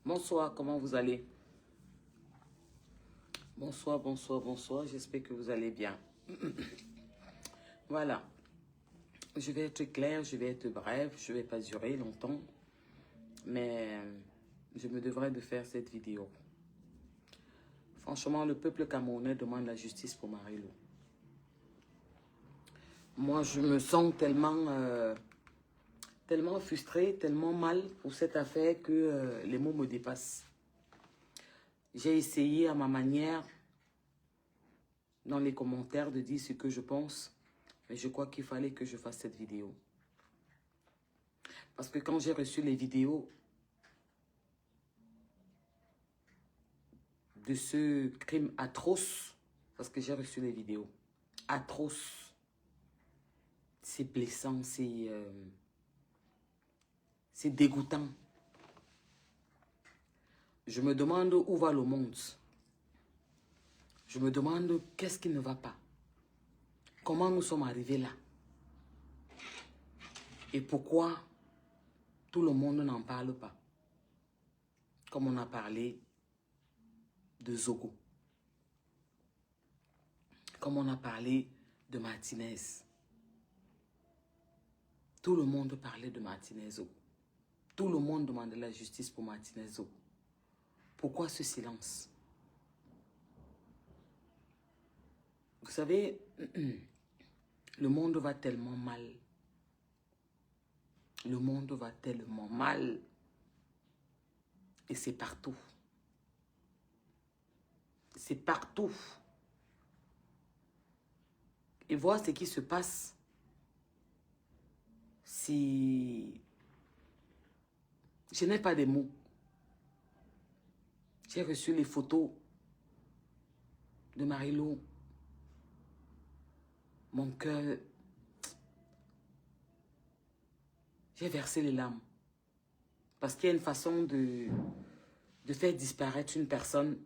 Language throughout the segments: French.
Bonsoir, comment vous allez? Bonsoir, bonsoir, bonsoir. J'espère que vous allez bien. Voilà. Je vais être claire, je vais être brève, je ne vais pas durer longtemps. Mais je me devrais de faire cette vidéo. Franchement, le peuple camerounais demande la justice pour Marie-Lou. Moi, je me sens tellement frustrée, tellement mal pour cette affaire que les mots me dépassent. J'ai essayé à ma manière, dans les commentaires, de dire ce que je pense. Mais je crois qu'il fallait que je fasse cette vidéo. Parce que quand j'ai reçu les vidéos de ce crime atroce, parce que j'ai reçu les vidéos atroces, c'est blessant, c'est dégoûtant. Je me demande où va le monde. Je me demande qu'est-ce qui ne va pas. Comment nous sommes arrivés là. Et pourquoi tout le monde n'en parle pas. Comme on a parlé de Zogo. Comme on a parlé de Martinez. Tout le monde parlait de Martinez Zogo. Tout le monde demandait la justice pour Martinez Zogo. Pourquoi ce silence? Vous savez, le monde va tellement mal. Le monde va tellement mal. Et c'est partout. C'est partout. Et voir ce qui se passe. Si... Je n'ai pas de mots. J'ai reçu les photos de Marie-Lou. Mon cœur... J'ai versé les larmes. Parce qu'il y a une façon de faire disparaître une personne.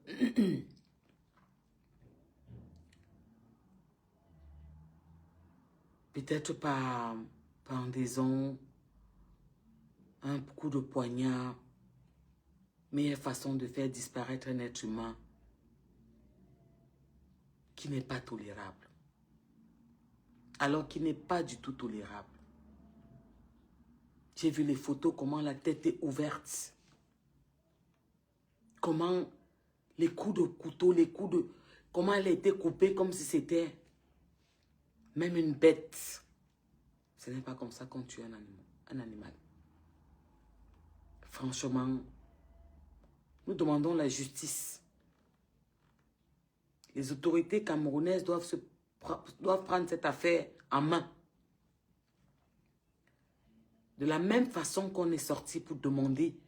Peut-être par pendaison, un coup de poignard. Meilleure façon de faire disparaître un être humain qui n'est pas tolérable. Alors qu'il n'est pas du tout tolérable. J'ai vu les photos, comment la tête est ouverte. Comment les coups de couteau, les coups de... Comment elle a été coupée comme si c'était même une bête. Ce n'est pas comme ça qu'on tue un animal. Franchement, nous demandons la justice. Les autorités camerounaises doivent prendre cette affaire en main. De la même façon qu'on est sorti pour demander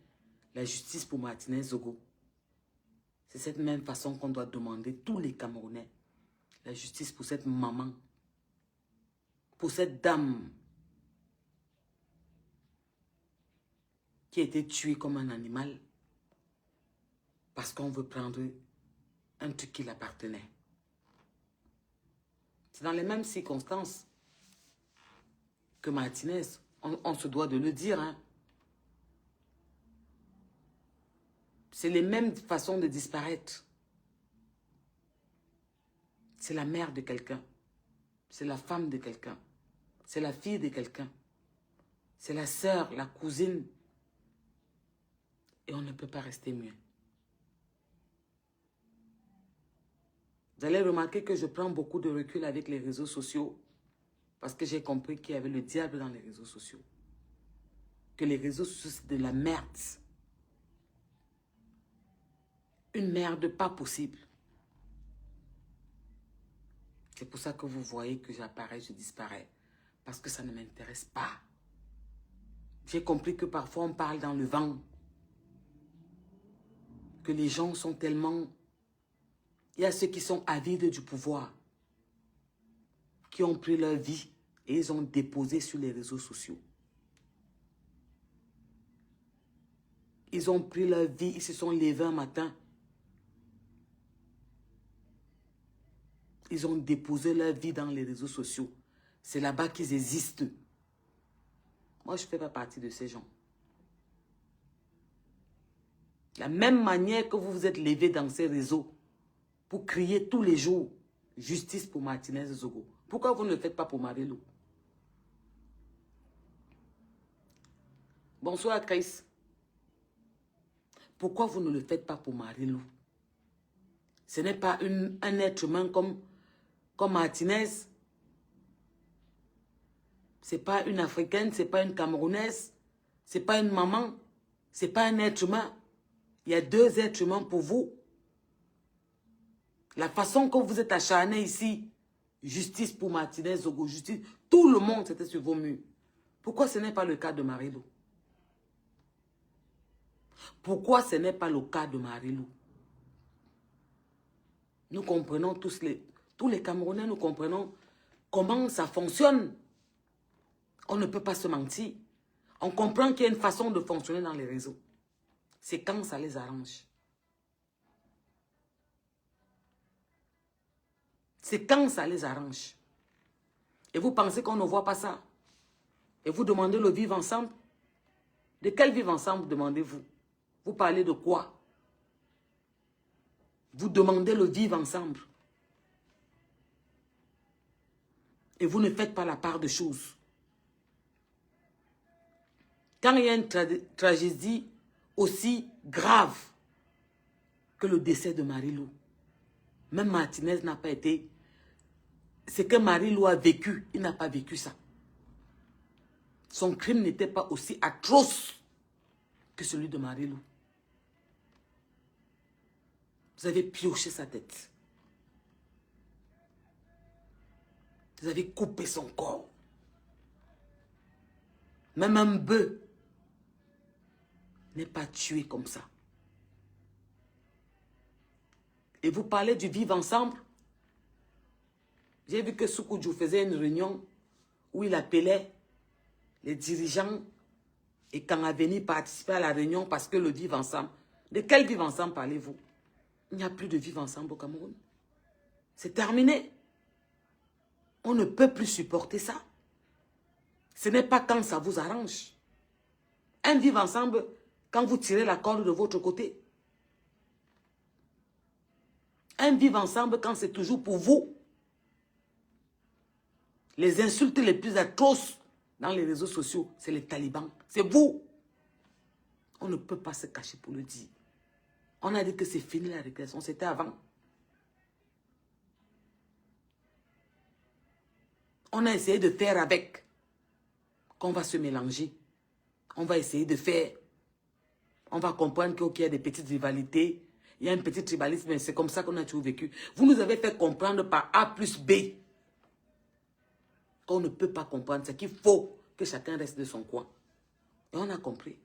la justice pour Martinez Zogo. C'est cette même façon qu'on doit demander tous les Camerounais. La justice pour cette maman. Pour cette dame. Qui a été tuée comme un animal. Parce qu'on veut prendre un truc qui l'appartenait. C'est dans les mêmes circonstances que Martinez. On se doit de le dire. Hein. C'est les mêmes façons de disparaître. C'est la mère de quelqu'un. C'est la femme de quelqu'un. C'est la fille de quelqu'un. C'est la sœur, la cousine. Et on ne peut pas rester muet. Vous allez remarquer que je prends beaucoup de recul avec les réseaux sociaux. Parce que j'ai compris qu'il y avait le diable dans les réseaux sociaux. Que les réseaux sociaux, c'est de la merde. Une merde pas possible. C'est pour ça que vous voyez que j'apparais, je disparais. Parce que ça ne m'intéresse pas. J'ai compris que parfois on parle dans le vent. Que les gens sont tellement... Il y a ceux qui sont avides du pouvoir. Qui ont pris leur vie et ils ont déposé sur les réseaux sociaux. Ils ont pris leur vie, ils se sont levés un matin. Ils ont déposé leur vie dans les réseaux sociaux. C'est là-bas qu'ils existent. Moi, je ne fais pas partie de ces gens. La même manière que vous vous êtes levé dans ces réseaux pour crier tous les jours justice pour Martinez Zogo. Pourquoi vous ne le faites pas pour Marie-Lou? Bonsoir Chris. Pourquoi vous ne le faites pas pour Marie-Lou? Ce n'est pas un être humain comme Martinez. Ce n'est pas une Africaine, ce n'est pas une Camerounaise, ce n'est pas une maman, ce n'est pas un être humain. Il y a deux êtres humains pour vous. La façon que vous êtes acharné ici, justice pour Martinez, Zogo, justice, tout le monde était sur vos murs. Pourquoi ce n'est pas le cas de Marie-Lou? Pourquoi ce n'est pas le cas de Marie-Lou? Nous comprenons tous les Camerounais, nous comprenons comment ça fonctionne. On ne peut pas se mentir. On comprend qu'il y a une façon de fonctionner dans les réseaux. C'est quand ça les arrange. C'est quand ça les arrange. Et vous pensez qu'on ne voit pas ça? Et vous demandez le vivre ensemble? De quel vivre ensemble demandez-vous? Vous parlez de quoi? Vous demandez le vivre ensemble. Et vous ne faites pas la part de choses. Quand il y a une tragédie aussi grave que le décès de Marie-Lou, même Martinez n'a pas été... Ce que Marie-Lou a vécu, il n'a pas vécu ça. Son crime n'était pas aussi atroce que celui de Marie-Lou. Vous avez pioché sa tête. Vous avez coupé son corps. Même un bœuf n'est pas tué comme ça. Et vous parlez du vivre ensemble. J'ai vu que Soukoudjou faisait une réunion où il appelait les dirigeants et quand a venu participer à la réunion parce que le vivre ensemble. De quel vivre ensemble parlez-vous? Il n'y a plus de vivre ensemble au Cameroun. C'est terminé. On ne peut plus supporter ça. Ce n'est pas quand ça vous arrange. Un vivre ensemble quand vous tirez la corde de votre côté. Un vivre ensemble quand c'est toujours pour vous. Les insultes les plus atroces dans les réseaux sociaux, c'est les talibans. C'est vous. On ne peut pas se cacher pour le dire. On a dit que c'est fini la régression. C'était avant. On a essayé de faire avec. Qu'on va se mélanger. On va essayer de faire. On va comprendre qu'il y a des petites rivalités. Il y a un petit tribalisme, mais c'est comme ça qu'on a toujours vécu. Vous nous avez fait comprendre par A plus B qu'on ne peut pas comprendre. C'est qu'il faut que chacun reste de son coin. Et on a compris.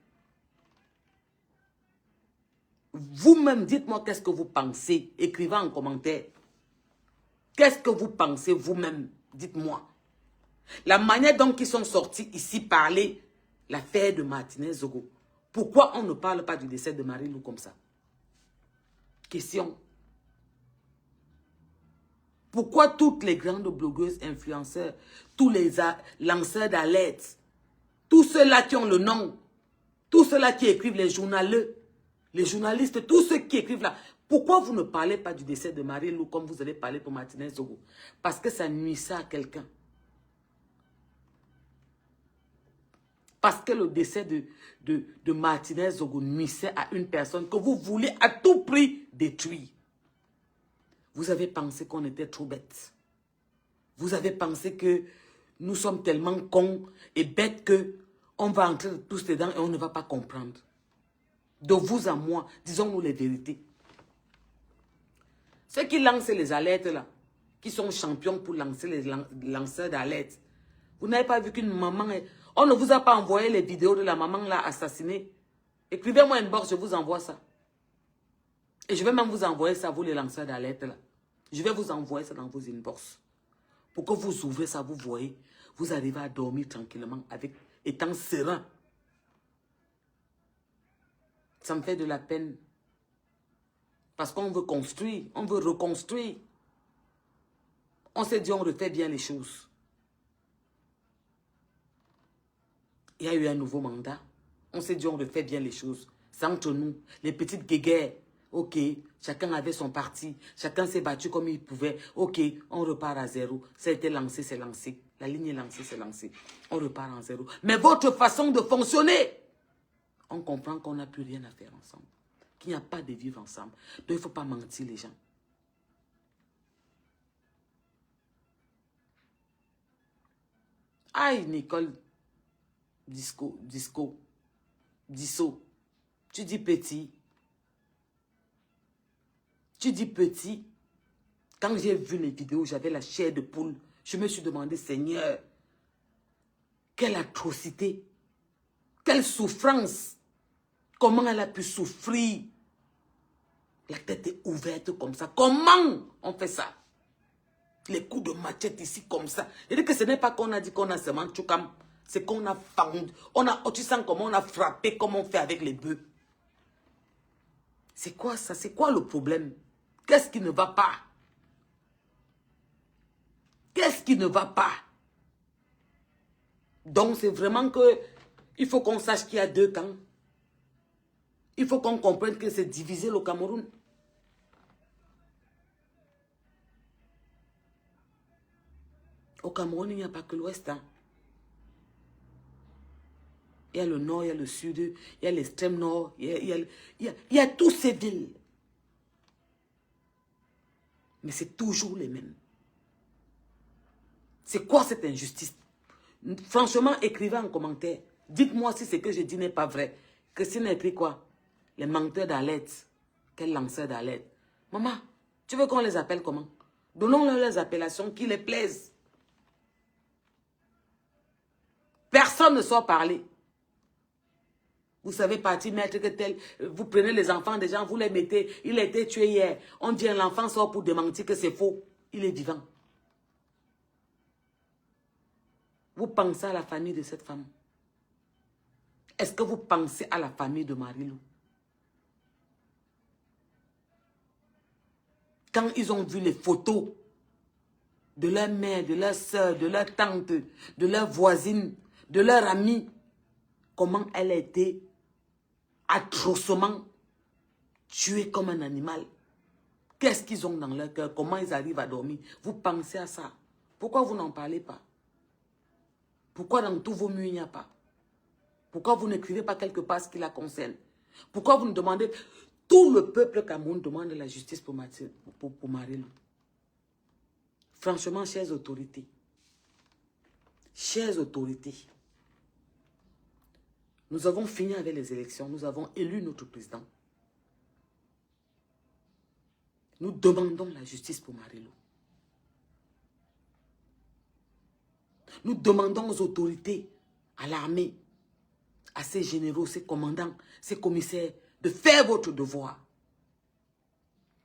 Vous-même, dites-moi qu'est-ce que vous pensez. Écrivez en commentaire. Qu'est-ce que vous pensez vous-même? Dites-moi. La manière dont ils sont sortis ici parler l'affaire de Martinez Zogo. Pourquoi on ne parle pas du décès de Marie-Lou comme ça? Question. Pourquoi toutes les grandes blogueuses, influenceurs, tous les lanceurs d'alerte, tous ceux-là qui ont le nom, tous ceux-là qui écrivent les journalistes, tous ceux qui écrivent là, pourquoi vous ne parlez pas du décès de Marie-Lou comme vous allez parler pour Martinez Zogo? Parce que ça nuisait à quelqu'un. Parce que le décès de Martinez Zogo nuisait à une personne que vous voulez à tout prix détruire. Vous avez pensé qu'on était trop bêtes. Vous avez pensé que nous sommes tellement cons et bêtes que on va entrer tous dedans et on ne va pas comprendre. De vous à moi, disons-nous les vérités. Ceux qui lancent les alertes là, qui sont champions pour lancer les lanceurs d'alerte. Vous n'avez pas vu qu'une maman... On ne vous a pas envoyé les vidéos de la maman là assassinée. Écrivez-moi une box, je vous envoie ça. Et je vais même vous envoyer ça, vous les lanceurs d'alerte là. Je vais vous envoyer ça dans vos inbox. Pour que vous ouvrez ça, vous voyez. Vous arrivez à dormir tranquillement, étant serein. Ça me fait de la peine. Parce qu'on veut construire, on veut reconstruire. On s'est dit, on refait bien les choses. Il y a eu un nouveau mandat. On s'est dit, on refait bien les choses. C'est entre nous, les petites guéguerres. Ok, chacun avait son parti. Chacun s'est battu comme il pouvait. Ok, on repart à zéro. Ça a été lancé, c'est lancé. La ligne est lancée, c'est lancé. On repart en zéro. Mais votre façon de fonctionner, on comprend qu'on n'a plus rien à faire ensemble. Qu'il n'y a pas de vivre ensemble. Donc, il ne faut pas mentir les gens. Aïe, Nicole Disso. Tu dis petit. Tu dis petit. Quand j'ai vu les vidéos, j'avais la chair de poule. Je me suis demandé, Seigneur, quelle atrocité, quelle souffrance. Comment elle a pu souffrir? La tête est ouverte comme ça. Comment on fait ça? Les coups de machette ici comme ça. Je dis que ce n'est pas qu'on a dit qu'on a seulement tchoukam. C'est qu'on a fendu. Tu sens comment on a frappé, comme on fait avec les bœufs. C'est quoi ça? C'est quoi le problème? Qu'est-ce qui ne va pas? Qu'est-ce qui ne va pas? Donc c'est vraiment que il faut qu'on sache qu'il y a deux camps. Il faut qu'on comprenne que c'est divisé le Cameroun. Au Cameroun, il n'y a pas que l'Ouest. Hein. Il y a le nord, il y a le sud, il y a l'extrême nord, il y a tous ces villes. Mais c'est toujours les mêmes. C'est quoi cette injustice? Franchement, écrivez en commentaire. Dites-moi si ce que je dis n'est pas vrai. Christine a écrit quoi? Les menteurs d'alerte. Quel lanceur d'alerte? Maman, tu veux qu'on les appelle comment? Donnons-leur les appellations qui les plaisent. Personne ne sort parler. Vous savez partir mettre que tel, vous prenez les enfants des gens, vous les mettez, il a été tué hier. On dit l'enfant sort pour démentir que c'est faux. Il est vivant. Vous pensez à la famille de cette femme? Est-ce que vous pensez à la famille de Marie-Lou? Quand ils ont vu les photos de leur mère, de leur soeur, de leur tante, de leur voisine, de leur amie, comment elle a été atrocement tuée comme un animal. Qu'est-ce qu'ils ont dans leur cœur? Comment ils arrivent à dormir? Vous pensez à ça? Pourquoi vous n'en parlez pas? Pourquoi dans tous vos murs il n'y a pas? Pourquoi vous n'écrivez pas quelque part ce qui la concerne? Pourquoi vous nous demandez... Tout le peuple Cameroun demande la justice pour Marie-Lou. Franchement, chères autorités, nous avons fini avec les élections, nous avons élu notre président. Nous demandons la justice pour Marie-Lou. Nous demandons aux autorités, à l'armée, à ces généraux, ces commandants, ces commissaires, de faire votre devoir.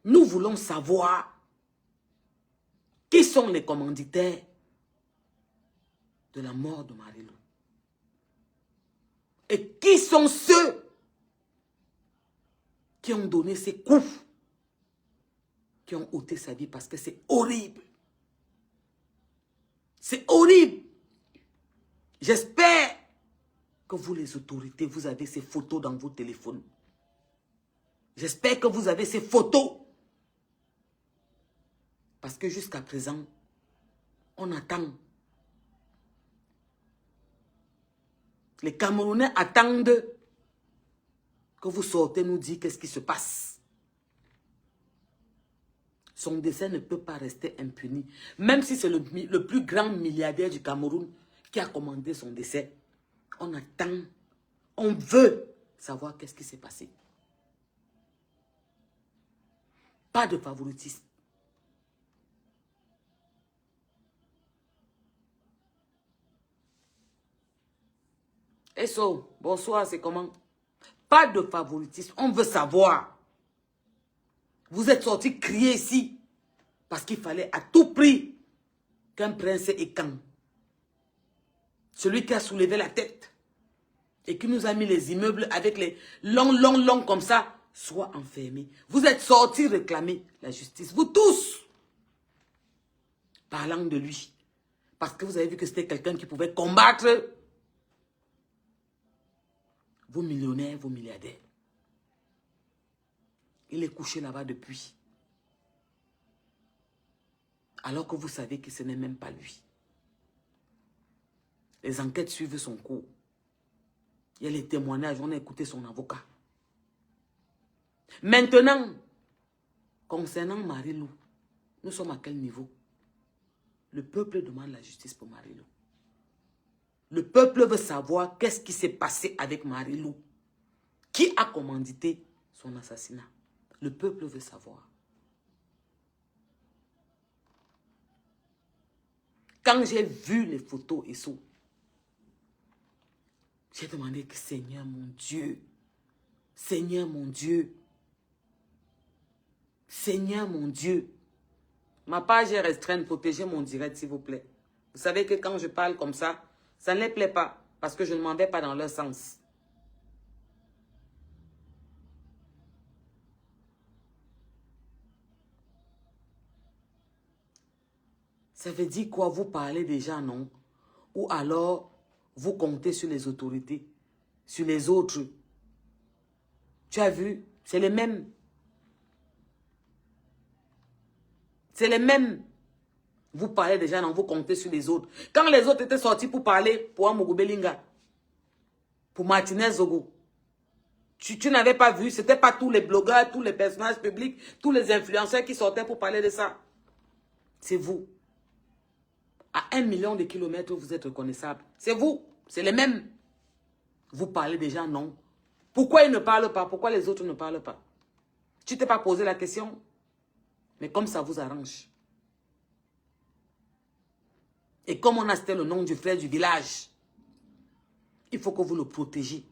Nous voulons savoir qui sont les commanditaires de la mort de Marie-Lou. Et qui sont ceux qui ont donné ces coups, qui ont ôté sa vie, parce que c'est horrible. C'est horrible. J'espère que vous, les autorités, vous avez ces photos dans vos téléphones. J'espère que vous avez ces photos. Parce que jusqu'à présent, on attend. Les Camerounais attendent que vous sortez nous dire qu'est-ce qui se passe. Son décès ne peut pas rester impuni. Même si c'est le plus grand milliardaire du Cameroun qui a commandé son décès. On attend. On veut savoir qu'est-ce qui s'est passé. Pas de favoritisme. Et ça, bonsoir, c'est comment? Pas de favoritisme. On veut savoir. Vous êtes sortis crier ici parce qu'il fallait à tout prix qu'un prince écampe. Celui qui a soulevé la tête et qui nous a mis les immeubles avec les longs comme ça, soit enfermé. Vous êtes sortis réclamer la justice. Vous tous, parlant de lui. Parce que vous avez vu que c'était quelqu'un qui pouvait combattre vos millionnaires, vos milliardaires. Il est couché là-bas depuis. Alors que vous savez que ce n'est même pas lui. Les enquêtes suivent son cours. Il y a les témoignages, on a écouté son avocat. Maintenant, concernant Marie-Lou, nous sommes à quel niveau? Le peuple demande la justice pour Marie-Lou. Le peuple veut savoir qu'est-ce qui s'est passé avec Marie-Lou. Qui a commandité son assassinat? Le peuple veut savoir. Quand j'ai vu les photos et tout, j'ai demandé que Seigneur mon Dieu, Seigneur mon Dieu, Seigneur mon Dieu, ma page est restreinte, protégez mon direct s'il vous plaît. Vous savez que quand je parle comme ça ne les plaît pas parce que je ne m'en vais pas dans leur sens. Ça veut dire quoi? Vous parlez déjà, non? Ou alors, vous comptez sur les autorités, sur les autres. Tu as vu? C'est les mêmes. C'est les mêmes. Vous parlez déjà, non? Vous comptez sur les autres. Quand les autres étaient sortis pour parler pour Amogo Belinga, pour Martinez Zogo, tu n'avais pas vu, ce n'était pas tous les blogueurs, tous les personnages publics, tous les influenceurs qui sortaient pour parler de ça. C'est vous. À 1 million de kilomètres, vous êtes reconnaissable. C'est vous. C'est les mêmes. Vous parlez déjà, non? Pourquoi ils ne parlent pas? Pourquoi les autres ne parlent pas? Tu t'es pas posé la question? Mais comme ça vous arrange. Et comme on a cité le nom du frère du village, il faut que vous le protégez.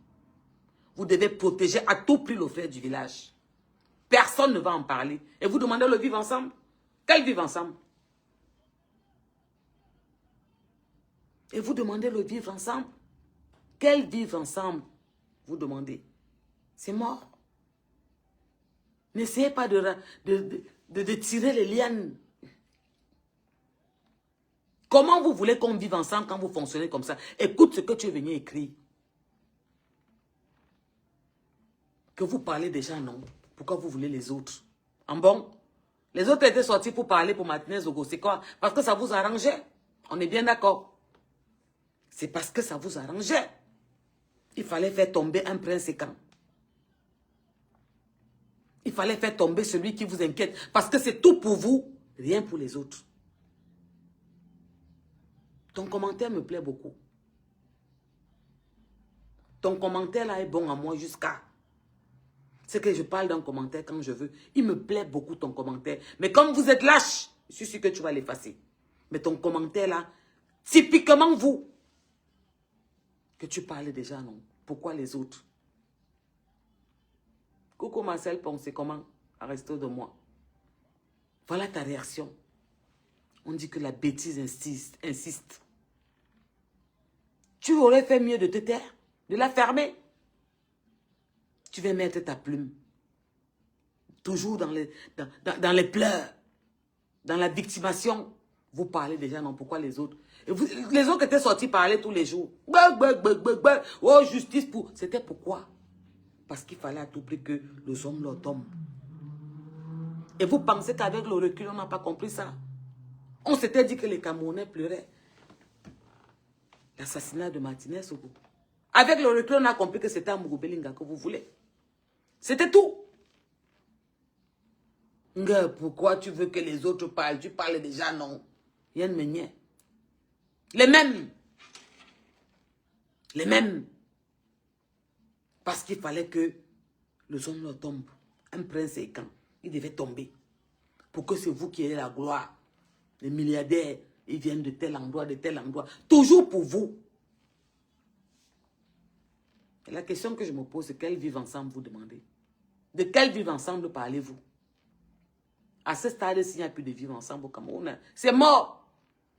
Vous devez protéger à tout prix le frère du village. Personne ne va en parler. Et vous demandez le vivre ensemble? Quel vivre ensemble? Et vous demandez le vivre ensemble? Quel vivre ensemble? Vous demandez. C'est mort. N'essayez pas de tirer les lianes. Comment vous voulez qu'on vive ensemble quand vous fonctionnez comme ça? Écoute ce que tu es venu écrire. Que vous parlez déjà, non? Pourquoi vous voulez les autres? En bon? Les autres étaient sortis pour parler pour Martinez Zogo. C'est quoi? Parce que ça vous arrangeait. On est bien d'accord. C'est parce que ça vous arrangeait. Il fallait faire tomber un prince séquent. Il fallait faire tomber celui qui vous inquiète. Parce que c'est tout pour vous, rien pour les autres. Ton commentaire me plaît beaucoup. Ton commentaire là est bon à moi jusqu'à... C'est que je parle d'un commentaire quand je veux. Il me plaît beaucoup ton commentaire. Mais comme vous êtes lâche, je suis sûr que tu vas l'effacer. Mais ton commentaire là, typiquement vous, que tu parlais déjà, non? Pourquoi les autres? Coucou Marcel Pong, c'est comment? Arrête-toi de moi. Voilà ta réaction. On dit que la bêtise insiste. Tu aurais fait mieux de te taire, de la fermer. Tu vas mettre ta plume. Toujours dans les pleurs, dans la victimation. Vous parlez déjà, non? Pourquoi les autres? Et les autres étaient sortis parler tous les jours. Oh, justice pour... C'était pourquoi? Parce qu'il fallait à tout prix que les hommes leur tombent. Et vous pensez qu'avec le recul, on n'a pas compris ça? On s'était dit que les Camerounais pleuraient. L'assassinat de Martinez Zogo. Avec le recul, on a compris que c'était Amogo Belinga que vous voulez. C'était tout. Pourquoi tu veux que les autres parlent? Tu parles déjà, non? Yann Meunier. Les mêmes. Les mêmes. Parce qu'il fallait que le son leur tombe. Un prince séquent. Il devait tomber. Pour que c'est vous qui ayez la gloire. Les milliardaires, ils viennent de tel endroit, de tel endroit. Toujours pour vous. Et la question que je me pose, c'est quel vivre ensemble vous demandez? De quel vivre ensemble parlez-vous? À ce stade, s'il n'y a plus de vivre ensemble au Cameroun, c'est mort.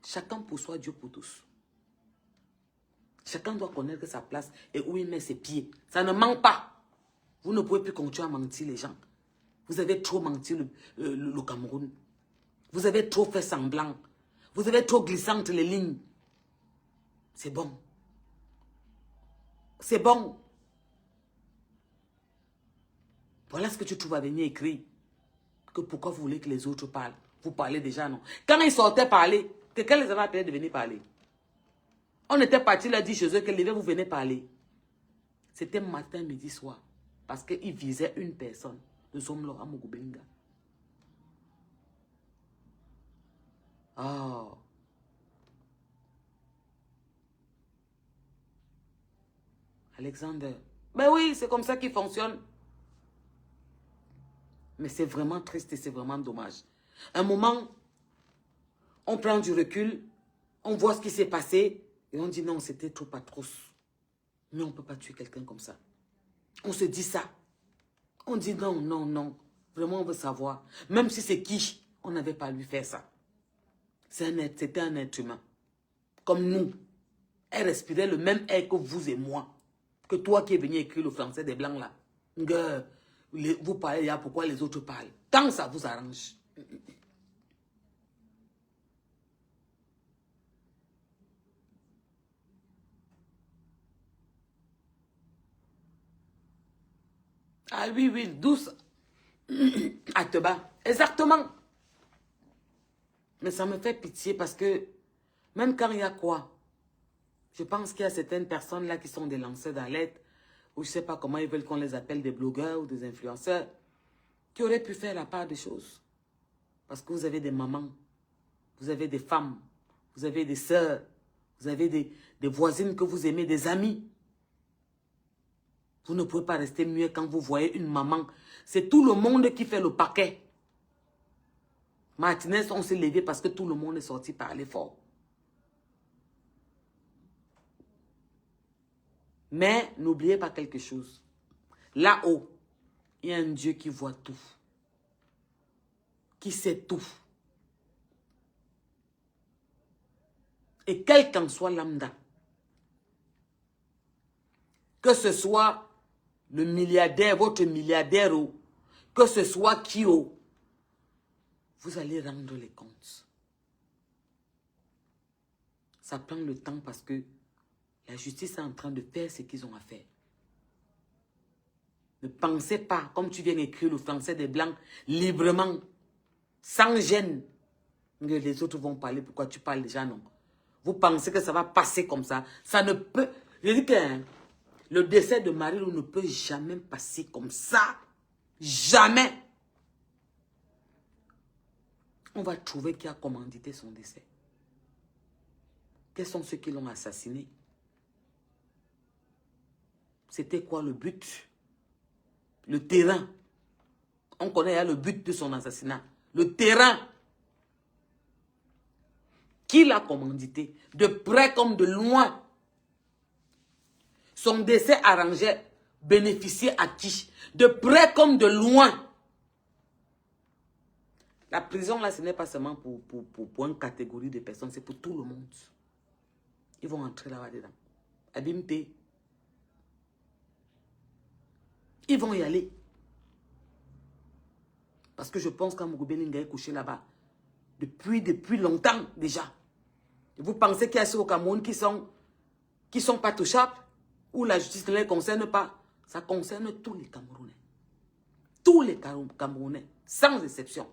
Chacun pour soi, Dieu pour tous. Chacun doit connaître sa place et où il met ses pieds. Ça ne ment pas. Vous ne pouvez plus continuer à mentir les gens. Vous avez trop menti le Cameroun. Vous avez trop fait semblant. Vous avez trop glissé entre les lignes. C'est bon. C'est bon. Voilà ce que tu trouves à venir écrire. Que pourquoi vous voulez que les autres parlent? Vous parlez déjà, non? Quand ils sortaient parler, quelqu'un les avait appelés de venir parler. On était parti leur dire chez eux que vous venez parler. C'était matin, midi, soir. Parce qu'ils visaient une personne. Nous sommes là à Mugubenga. Oh. Alexander. Ben oui, c'est comme ça qu'il fonctionne. Mais c'est vraiment triste et c'est vraiment dommage. Un moment, on prend du recul, on voit ce qui s'est passé et on dit non, c'était trop atroce. Mais on ne peut pas tuer quelqu'un comme ça. On se dit ça. On dit non, non, non. Vraiment, on veut savoir. Même si c'est qui, on n'avait pas à lui faire ça. C'était un être humain. Comme nous. Elle respirait le même air que vous et moi. Que toi qui es venu écrire le français des Blancs là. Vous parlez là, pourquoi les autres parlent? Tant ça vous arrange. Ah oui, oui, douce. À te bas. Exactement. Mais ça me fait pitié parce que même quand il y a quoi, je pense qu'il y a certaines personnes là qui sont des lanceurs d'alerte, ou je ne sais pas comment ils veulent qu'on les appelle, des blogueurs ou des influenceurs, qui auraient pu faire la part des choses. Parce que vous avez des mamans, vous avez des femmes, vous avez des sœurs, vous avez des voisines que vous aimez, des amis. Vous ne pouvez pas rester muet quand vous voyez une maman. C'est tout le monde qui fait le paquet. Martinez, on s'est levé parce que tout le monde est sorti parler fort. Mais n'oubliez pas quelque chose. Là-haut, il y a un Dieu qui voit tout. Qui sait tout. Et quel qu'en soit lambda, que ce soit le milliardaire, votre milliardaire, que ce soit qui, vous allez rendre les comptes. Ça prend le temps parce que la justice est en train de faire ce qu'ils ont à faire. Ne pensez pas, comme tu viens d'écrire le français des Blancs, librement, sans gêne, que les autres vont parler. Pourquoi tu parles déjà, non? Vous pensez que ça va passer comme ça? Ça ne peut... Je dis que le décès de Marie-Lou ne peut jamais passer comme ça. Jamais. On va trouver qui a commandité son décès. Quels sont ceux qui l'ont assassiné? C'était quoi le but? Le terrain. On connaît le but de son assassinat. Le terrain. Qui l'a commandité? De près comme de loin. Son décès arrangeait, bénéficiait à qui? De près comme de loin. La prison, là, ce n'est pas seulement pour une catégorie de personnes, c'est pour tout le monde. Ils vont entrer là-bas dedans. Abimte. Ils vont y aller. Parce que je pense qu'Amougoubelinga est couché là-bas. Depuis longtemps déjà. Et vous pensez qu'il y a ceux au Cameroun qui sont pas touchables? Ou la justice ne les concerne pas? Ça concerne tous les Camerounais. Tous les Camerounais. Sans exception.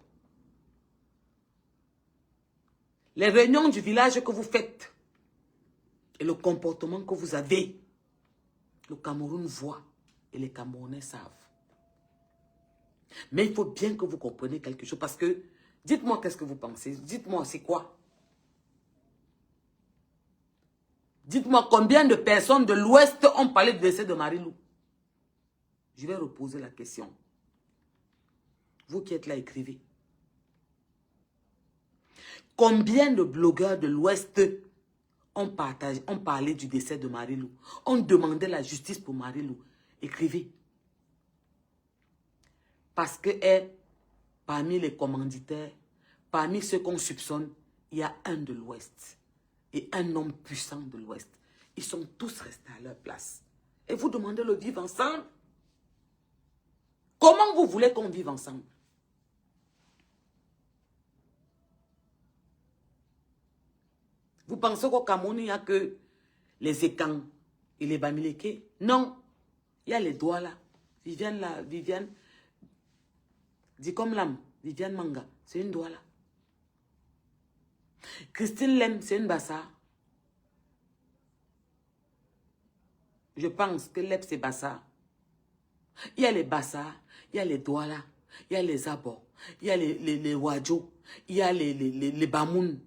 Les réunions du village que vous faites. Et le comportement que vous avez. Le Cameroun voit. Et les Camerounais savent. Mais il faut bien que vous compreniez quelque chose. Parce que, dites-moi qu'est-ce que vous pensez. Dites-moi c'est quoi. Dites-moi combien de personnes de l'Ouest ont parlé du décès de Marie-Lou. Je vais reposer la question. Vous qui êtes là, écrivez. Combien de blogueurs de l'Ouest ont parlé du décès de Marie-Lou? Ont demandé la justice pour Marie-Lou. Écrivez. Parce que parmi les commanditaires, parmi ceux qu'on soupçonne, il y a un de l'Ouest. Et un homme puissant de l'Ouest. Ils sont tous restés à leur place. Et vous demandez de vivre ensemble? Comment vous voulez qu'on vive ensemble? Vous pensez qu'au Cameroun, il n'y a que les Ekans et les Bamileke? Non. Il y a les doigts là. Viviane là, Viviane. Dit comme l'âme, Viviane Manga, c'est une Douala. Christine Lem, c'est une Bassa. Je pense que Lep, c'est Bassa. Il y a les Bassa, il y a les Douala, il y a les Abo, il y a les Wadjo, il y a les Bamoun,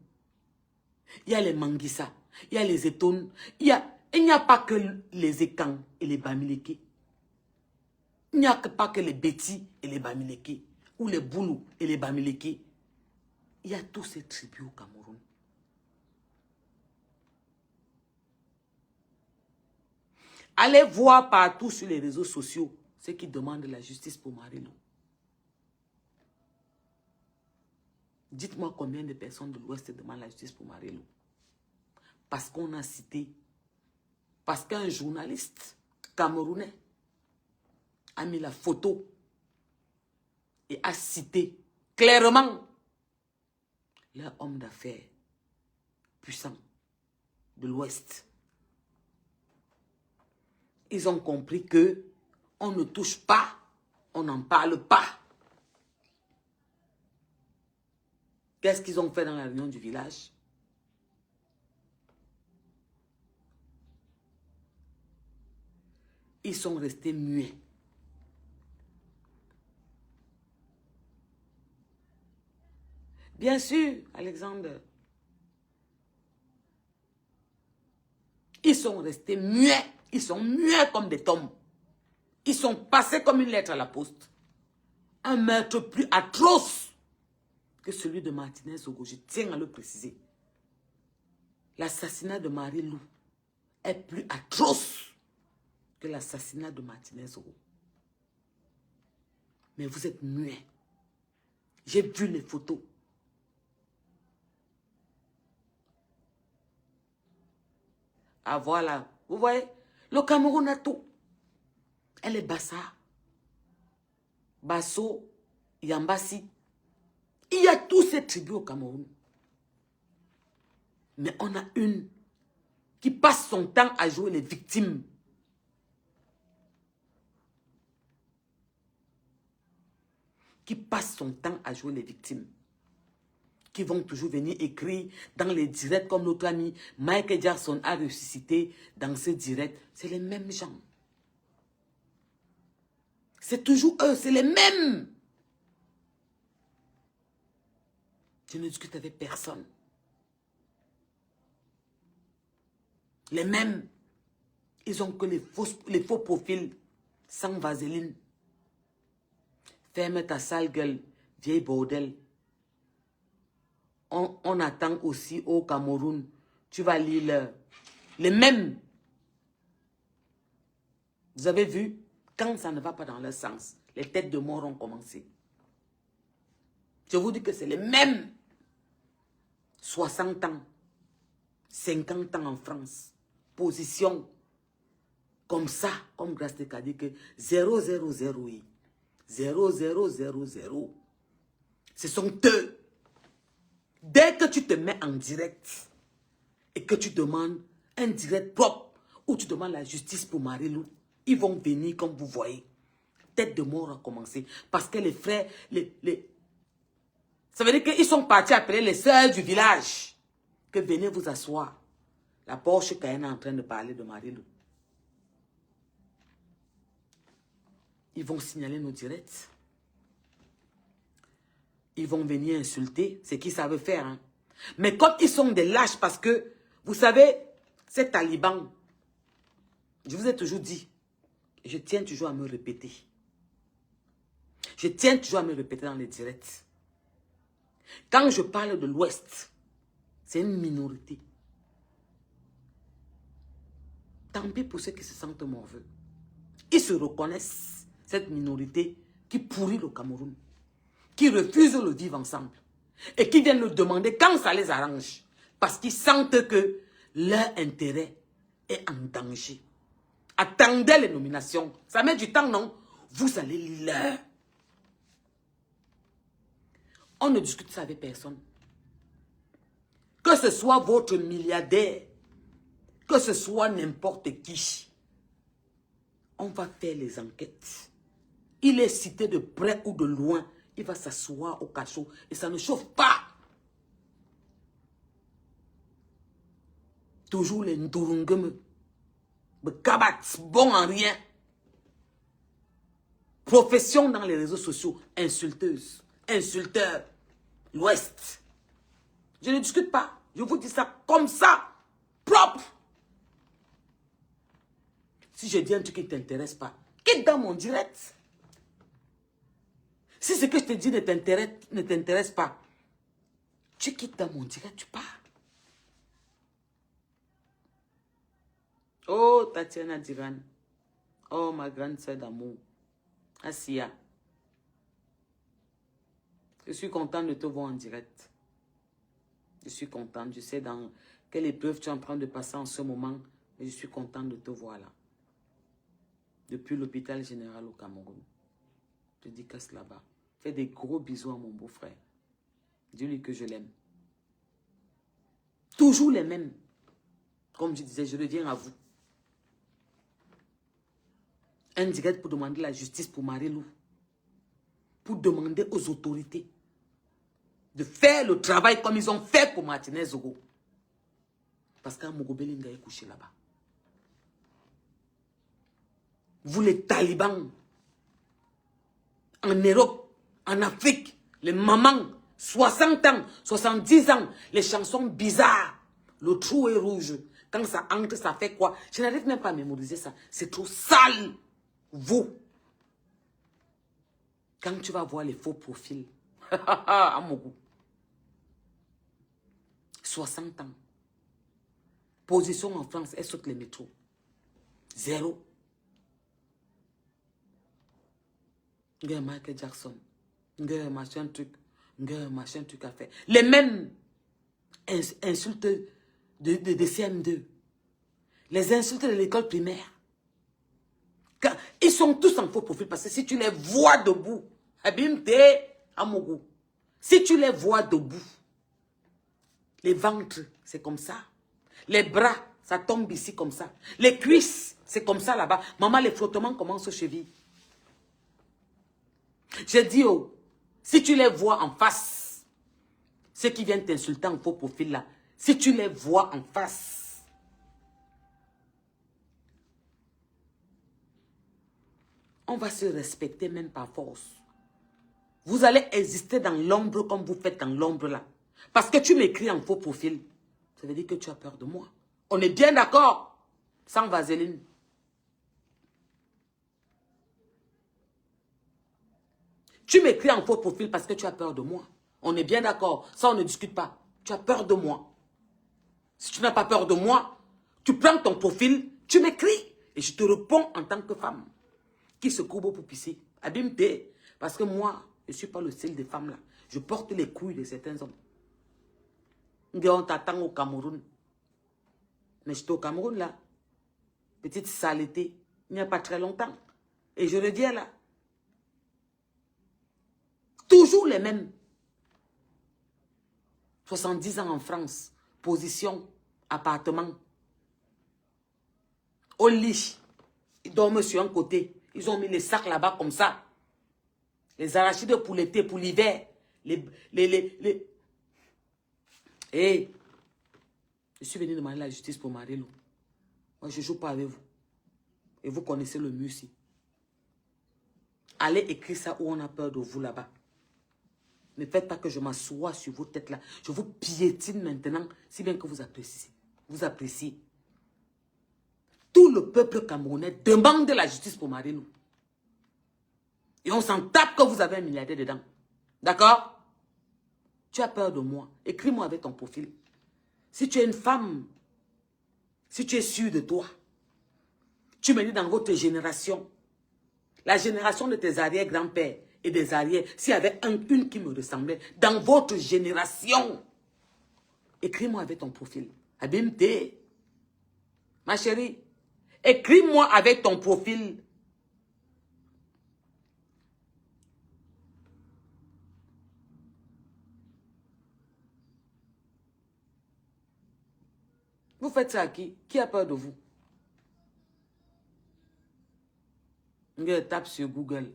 il y a les Manguissa, il y a les Etoun, il n'y a pas que les Ekang et les Bamileke. Il n'y a pas que les Beti et les Bamileke, ou les Boulou et les Bamileke. Il y a tous ces tribus au Cameroun. Allez voir partout sur les réseaux sociaux ceux qui demandent la justice pour Marie-Lou. Dites-moi combien de personnes de l'Ouest demandent la justice pour Marie-Lou. Parce qu'on a cité, parce qu'un journaliste camerounais a mis la photo et a cité clairement leur homme d'affaires puissant de l'Ouest. Ils ont compris que on ne touche pas, on n'en parle pas. Qu'est-ce qu'ils ont fait dans la réunion du village? Ils sont restés muets. Bien sûr, Alexandre. Ils sont restés muets. Ils sont muets comme des tombes. Ils sont passés comme une lettre à la poste. Un meurtre plus atroce que celui de Martinez Zogo. Je tiens à le préciser. L'assassinat de Marie-Lou est plus atroce que l'assassinat de Martinez Zogo. Mais vous êtes muets. J'ai vu les photos. Ah voilà. Vous voyez, le Cameroun a tout. Elle est Bassa, Basso, Yambassi. Il y a tous ces tribus au Cameroun. Mais on a une qui passe son temps à jouer les victimes. Qui passe son temps à jouer les victimes. Qui vont toujours venir écrire dans les directs comme notre ami Michael Jackson a ressuscité dans ce direct. C'est les mêmes gens. C'est toujours eux, c'est les mêmes. Je ne discute avec personne. Les mêmes. Ils ont que les faux profils sans vaseline. Ferme ta sale gueule, vieille bordel. On attend aussi au Cameroun. Tu vas lire les mêmes. Vous avez vu? Quand ça ne va pas dans leur sens, les têtes de mort ont commencé. Je vous dis que c'est les mêmes. 60 ans, 50 ans en France. Position comme ça, comme Grastek a dit que 000, 0000. Ce sont eux. Dès que tu te mets en direct et que tu demandes un direct propre ou tu demandes la justice pour Marie-Lou, ils vont venir comme vous voyez. Tête de mort a commencé. Parce que les frères, ça veut dire qu'ils sont partis appeler les sœurs du village. Que venez vous asseoir. La Porsche Cayenne est en train de parler de Marie-Lou. Ils vont signaler nos directs. Ils vont venir insulter. C'est qu'ils savent faire. Hein. Mais comme ils sont des lâches parce que, vous savez, ces talibans, je vous ai toujours dit, je tiens toujours à me répéter. Je tiens toujours à me répéter dans les directs. Quand je parle de l'Ouest, c'est une minorité. Tant pis pour ceux qui se sentent mauvais. Ils se reconnaissent, cette minorité qui pourrit le Cameroun, qui refuse le vivre ensemble et qui viennent le demander quand ça les arrange. Parce qu'ils sentent que leur intérêt est en danger. Attendez les nominations. Ça met du temps, non? Vous allez lire. On ne discute ça avec personne. Que ce soit votre milliardaire, que ce soit n'importe qui, on va faire les enquêtes. Il est cité de près ou de loin. il va s'asseoir au cachot et ça ne chauffe pas. Toujours les ndurungum, kabat, bon en rien. Profession dans les réseaux sociaux, insulteuse, insulteur, l'Ouest. Je ne discute pas, je vous dis ça comme ça, propre. Si je dis un truc qui ne t'intéresse pas, quitte dans mon direct. Si ce que je te dis ne t'intéresse pas, tu quittes dans mon direct, tu pars. Oh, Tatiana Diran. Oh, ma grande sœur d'amour. Asia. Je suis contente de te voir en direct. Je suis contente. Je sais dans quelle épreuve tu es en train de passer en ce moment. Mais je suis contente de te voir là. Depuis l'hôpital général au Cameroun. Je dis qu'à là-bas. Fais des gros bisous à mon beau-frère. Dis-lui que je l'aime. Toujours les mêmes. Comme je disais, je reviens à vous. Un direct pour demander la justice pour Marie-Lou. Pour demander aux autorités de faire le travail comme ils ont fait pour Martinez Zogo. Parce qu'un Mogobelinga est couché là-bas. Vous les talibans, en Europe, en Afrique, les mamans, 60 ans, 70 ans, les chansons bizarres, le trou est rouge. Quand ça entre, ça fait quoi? Je n'arrive même pas à mémoriser ça. C'est trop sale. Vous. Quand tu vas voir les faux profils, à mon goût. 60 ans. Position en France, elle saute les métros. 0. Michael Jackson. Machin truc à faire. Les mêmes insultes de CM2. Les insultes de l'école primaire. Ils sont tous en faux profil parce que si tu les vois debout, si tu les vois debout, les ventres, c'est comme ça. Les bras, ça tombe ici comme ça. Les cuisses, c'est comme ça là-bas. Maman, les frottements commencent aux chevilles. J'ai dit, oh, si tu les vois en face, ceux qui viennent t'insulter en faux profil là, si tu les vois en face, on va se respecter même par force. Vous allez exister dans l'ombre comme vous faites dans l'ombre là. Parce que tu m'écris en faux profil. Ça veut dire que tu as peur de moi. On est bien d'accord. Sans vaseline. Tu m'écris en faux profil parce que tu as peur de moi. On est bien d'accord. Ça, on ne discute pas. Tu as peur de moi. Si tu n'as pas peur de moi, tu prends ton profil, tu m'écris. Et je te réponds en tant que femme. Qui se courbe pour pisser. Abîme-toi. Parce que moi, je ne suis pas le style des femmes là. Je porte les couilles de certains hommes. On t'attend au Cameroun. Mais j'étais au Cameroun là. Petite saleté. Il n'y a pas très longtemps. Et je reviens là. Toujours les mêmes. 70 ans en France. Position, appartement. Au lit. Ils dorment sur un côté. Ils ont mis les sacs là-bas comme ça. Les arachides pour l'été, pour l'hiver. Hey, je suis venu demander la justice pour Marie-Lou. Moi, je ne joue pas avec vous. Et vous connaissez le mieux ici. Allez écrire ça où on a peur de vous là-bas. Ne faites pas que je m'assoie sur vos têtes là. Je vous piétine maintenant, si bien que vous appréciez. Vous appréciez. Tout le peuple camerounais demande la justice pour Marie-Lou. Et on s'en tape que vous avez un milliardaire dedans. D'accord? Tu as peur de moi. Écris-moi avec ton profil. Si tu es une femme, si tu es sûr de toi, tu me dis dans votre génération, la génération de tes arrière-grands-pères et des arrières, s'il y avait une qui me ressemblait, dans votre génération, écris-moi avec ton profil. Abimte. Ma chérie, écris-moi avec ton profil. Vous faites ça à qui? Qui a peur de vous? Tape sur Google.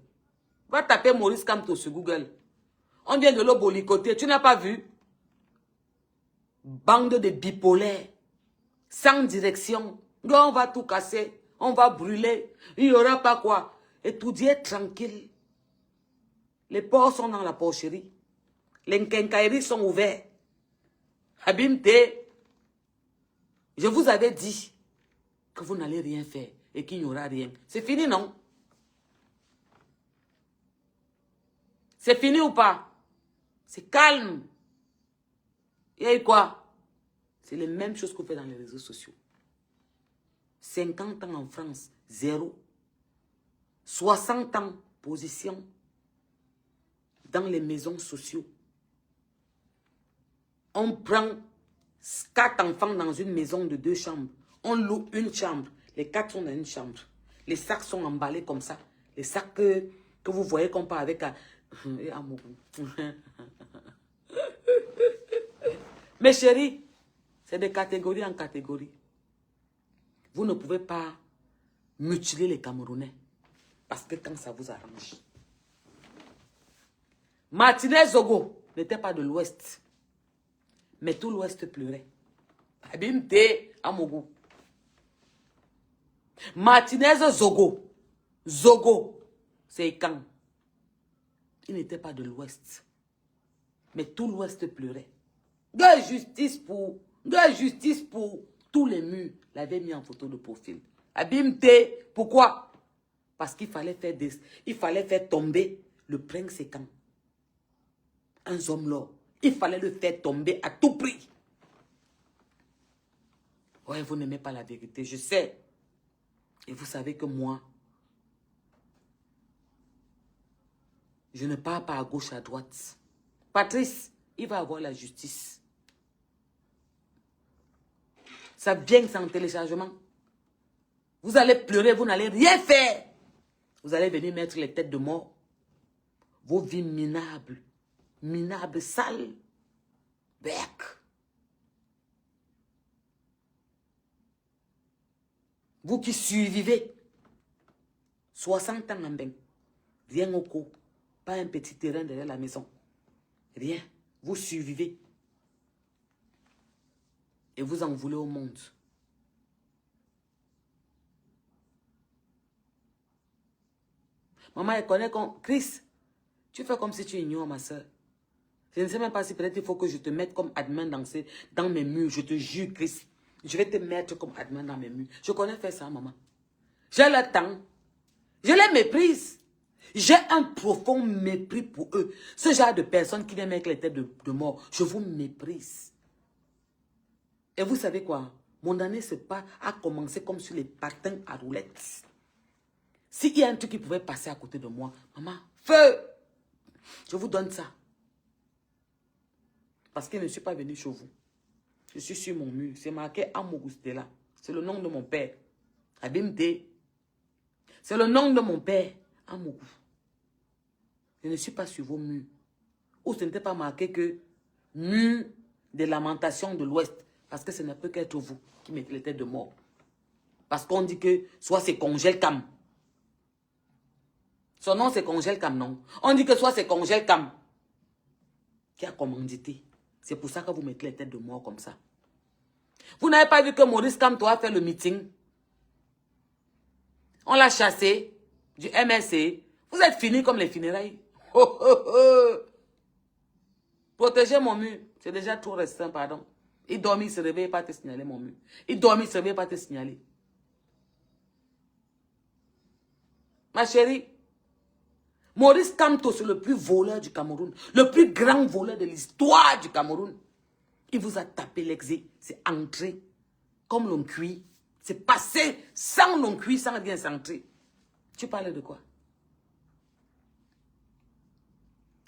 Va taper Maurice Kamto sur Google. On vient de le bolicoter. Tu n'as pas vu? Bande de bipolaires. Sans direction. Là, on va tout casser. On va brûler. Il n'y aura pas quoi. Étudier tranquille. Les ports sont dans la porcherie. Les quincailleries sont ouverts. Abimte. Je vous avais dit que vous n'allez rien faire et qu'il n'y aura rien. C'est fini, non? C'est fini ou pas? C'est calme. Et quoi? C'est les mêmes choses qu'on fait dans les réseaux sociaux. 50 ans en France, 0. 60 ans, position. Dans les maisons sociaux. On prend 4 enfants dans une maison de 2 chambres. On loue une chambre. Les 4 sont dans une chambre. Les sacs sont emballés comme ça. Les sacs que vous voyez qu'on part avec... Mes chéris, c'est de catégorie en catégorie. Vous ne pouvez pas mutiler les Camerounais. Parce que quand ça vous arrange. Martinez Zogo n'était pas de l'Ouest. Mais tout l'Ouest pleurait. Abimte Amougou. Martinez Zogo. Zogo. C'est quand? Il n'était pas de l'Ouest. Mais tout l'Ouest pleurait. De justice pour tous les murs. L'avait mis en photo de profil. Abimte. Pourquoi? Parce qu'il fallait faire tomber le prince Sécan. Un homme là. Il fallait le faire tomber à tout prix. Ouais, vous n'aimez pas la vérité, je sais. Et vous savez que moi, je ne pars pas à gauche, à droite. Patrice, il va avoir la justice. Ça vient, c'est en téléchargement. Vous allez pleurer, vous n'allez rien faire. Vous allez venir mettre les têtes de mort. Vos vies minables. Minables, sales. Bec. Vous qui survivez. 60 ans en bain. Rien au cou. Pas un petit terrain derrière la maison. Rien. Vous survivez. Et vous en voulez au monde. Maman, elle connaît qu'on... Chris, tu fais comme si tu ignores ma soeur. Je ne sais même pas si peut-être il faut que je te mette comme admin dans mes murs. Je te jure, Chris. Je vais te mettre comme admin dans mes murs. Je connais faire ça, maman. J'ai le temps. Je les méprise. J'ai un profond mépris pour eux. Ce genre de personnes qui viennent mettre les têtes de mort. Je vous méprise. Et vous savez quoi? Mon année a commencé comme sur les patins à roulettes. S'il y a un truc qui pouvait passer à côté de moi, maman, feu! Je vous donne ça. Parce que je ne suis pas venu chez vous. Je suis sur mon mur. C'est marqué Amougustela. C'est le nom de mon père. Abimte. C'est le nom de mon père. Amougou. Je ne suis pas sur vos murs. Ou ce n'était pas marqué que mur des lamentations de l'Ouest. Parce que ce ne peut qu'être vous qui mettez les têtes de mort. Parce qu'on dit que soit c'est Congel Cam. Son nom c'est Congel Cam, non. On dit que soit c'est Congel Cam. Qui a commandité. C'est pour ça que vous mettez les têtes de mort comme ça. Vous n'avez pas vu que Maurice Kamto a fait le meeting? On l'a chassé du MSC. Vous êtes finis comme les funérailles. Oh, oh, oh. Protégez mon mur. C'est déjà trop restreint, pardon. Il dormit, il se réveille, pas te signaler mon mur. Il dormit, il se réveille, pas te signaler. Ma chérie, Maurice Kamto, c'est le plus voleur du Cameroun. Le plus grand voleur de l'histoire du Cameroun. Il vous a tapé l'exé. C'est entré comme l'on cuit. C'est passé sans l'on cuit, sans rien s'entrer. Tu parles de quoi?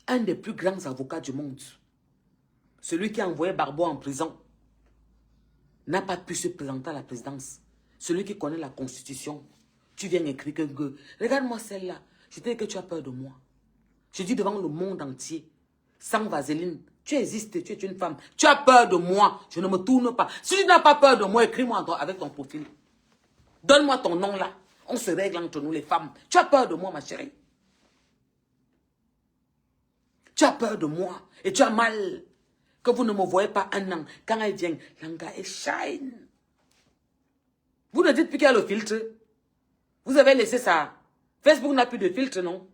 Un des plus grands avocats du monde. Celui qui a envoyé Barbo en prison. N'a pas pu se présenter à la présidence. Celui qui connaît la constitution. Tu viens écrire que... Regarde-moi celle-là. Je te dis que tu as peur de moi. Je dis devant le monde entier. Sans vaseline. Tu existes, tu es une femme. Tu as peur de moi. Je ne me tourne pas. Si tu n'as pas peur de moi, écris-moi avec ton profil. Donne-moi ton nom là. On se règle entre nous les femmes. Tu as peur de moi, ma chérie. Tu as peur de moi et tu as mal que vous ne me voyez pas un an. Quand elle vient, l'anga est shine. Vous ne dites plus qu'il y a le filtre. Vous avez laissé ça. Facebook n'a plus de filtre, non?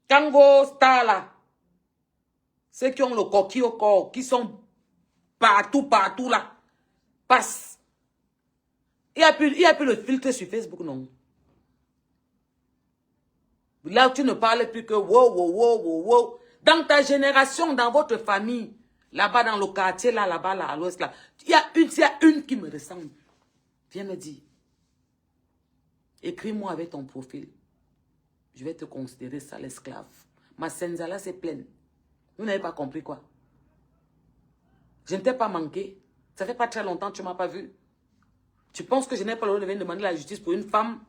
Quand vos stars là, ceux qui ont le coquille au corps, qui sont partout là, passent. Il n'y a plus le filtre sur Facebook, non? Là, tu ne parles plus que wow, wow, wow, wow, wow. Dans ta génération, dans votre famille, là-bas dans le quartier, là-bas, là, à l'ouest, là, il y a une qui me ressemble. Viens me dire. Écris-moi avec ton profil. Je vais te considérer ça l'esclave. Ma senzala, c'est pleine. Vous n'avez pas compris quoi? Je ne t'ai pas manqué. Ça fait pas très longtemps que tu ne m'as pas vu. Tu penses que je n'ai pas le droit de venir demander la justice pour une femme,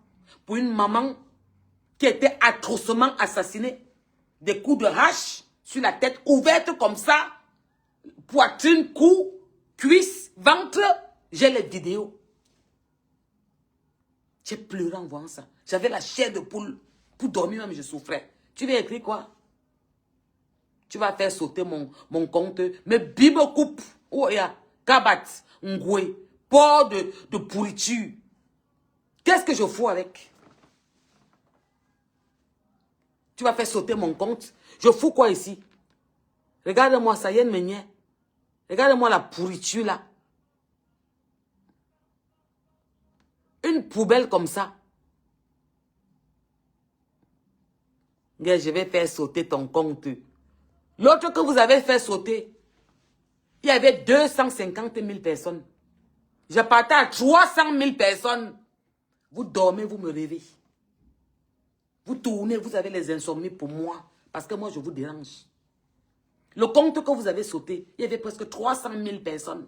pour une maman qui était atrocement assassinée? Des coups de hache sur la tête ouverte comme ça. Poitrine, cou, cuisse, ventre. J'ai les vidéos. J'ai pleuré en voyant ça. J'avais la chair de poule. Pour dormir même, je souffrais. Tu vas écrire quoi? Tu vas faire sauter mon compte. Mais bim coupe. Oh, ya. Kabat. Ngwe. Port de pourriture. Qu'est-ce que je fous avec? Tu vas faire sauter mon compte. Je fous quoi ici? Regarde-moi ça, y a une manière. Regarde-moi la pourriture là. Une poubelle comme ça. Je vais faire sauter ton compte. L'autre que vous avez fait sauter, il y avait 250 000 personnes. Je partais à 300 000 personnes. Vous dormez, vous me rêvez. Vous tournez, vous avez les insomnies pour moi. Parce que moi, je vous dérange. Le compte que vous avez sauté, il y avait presque 300 000 personnes.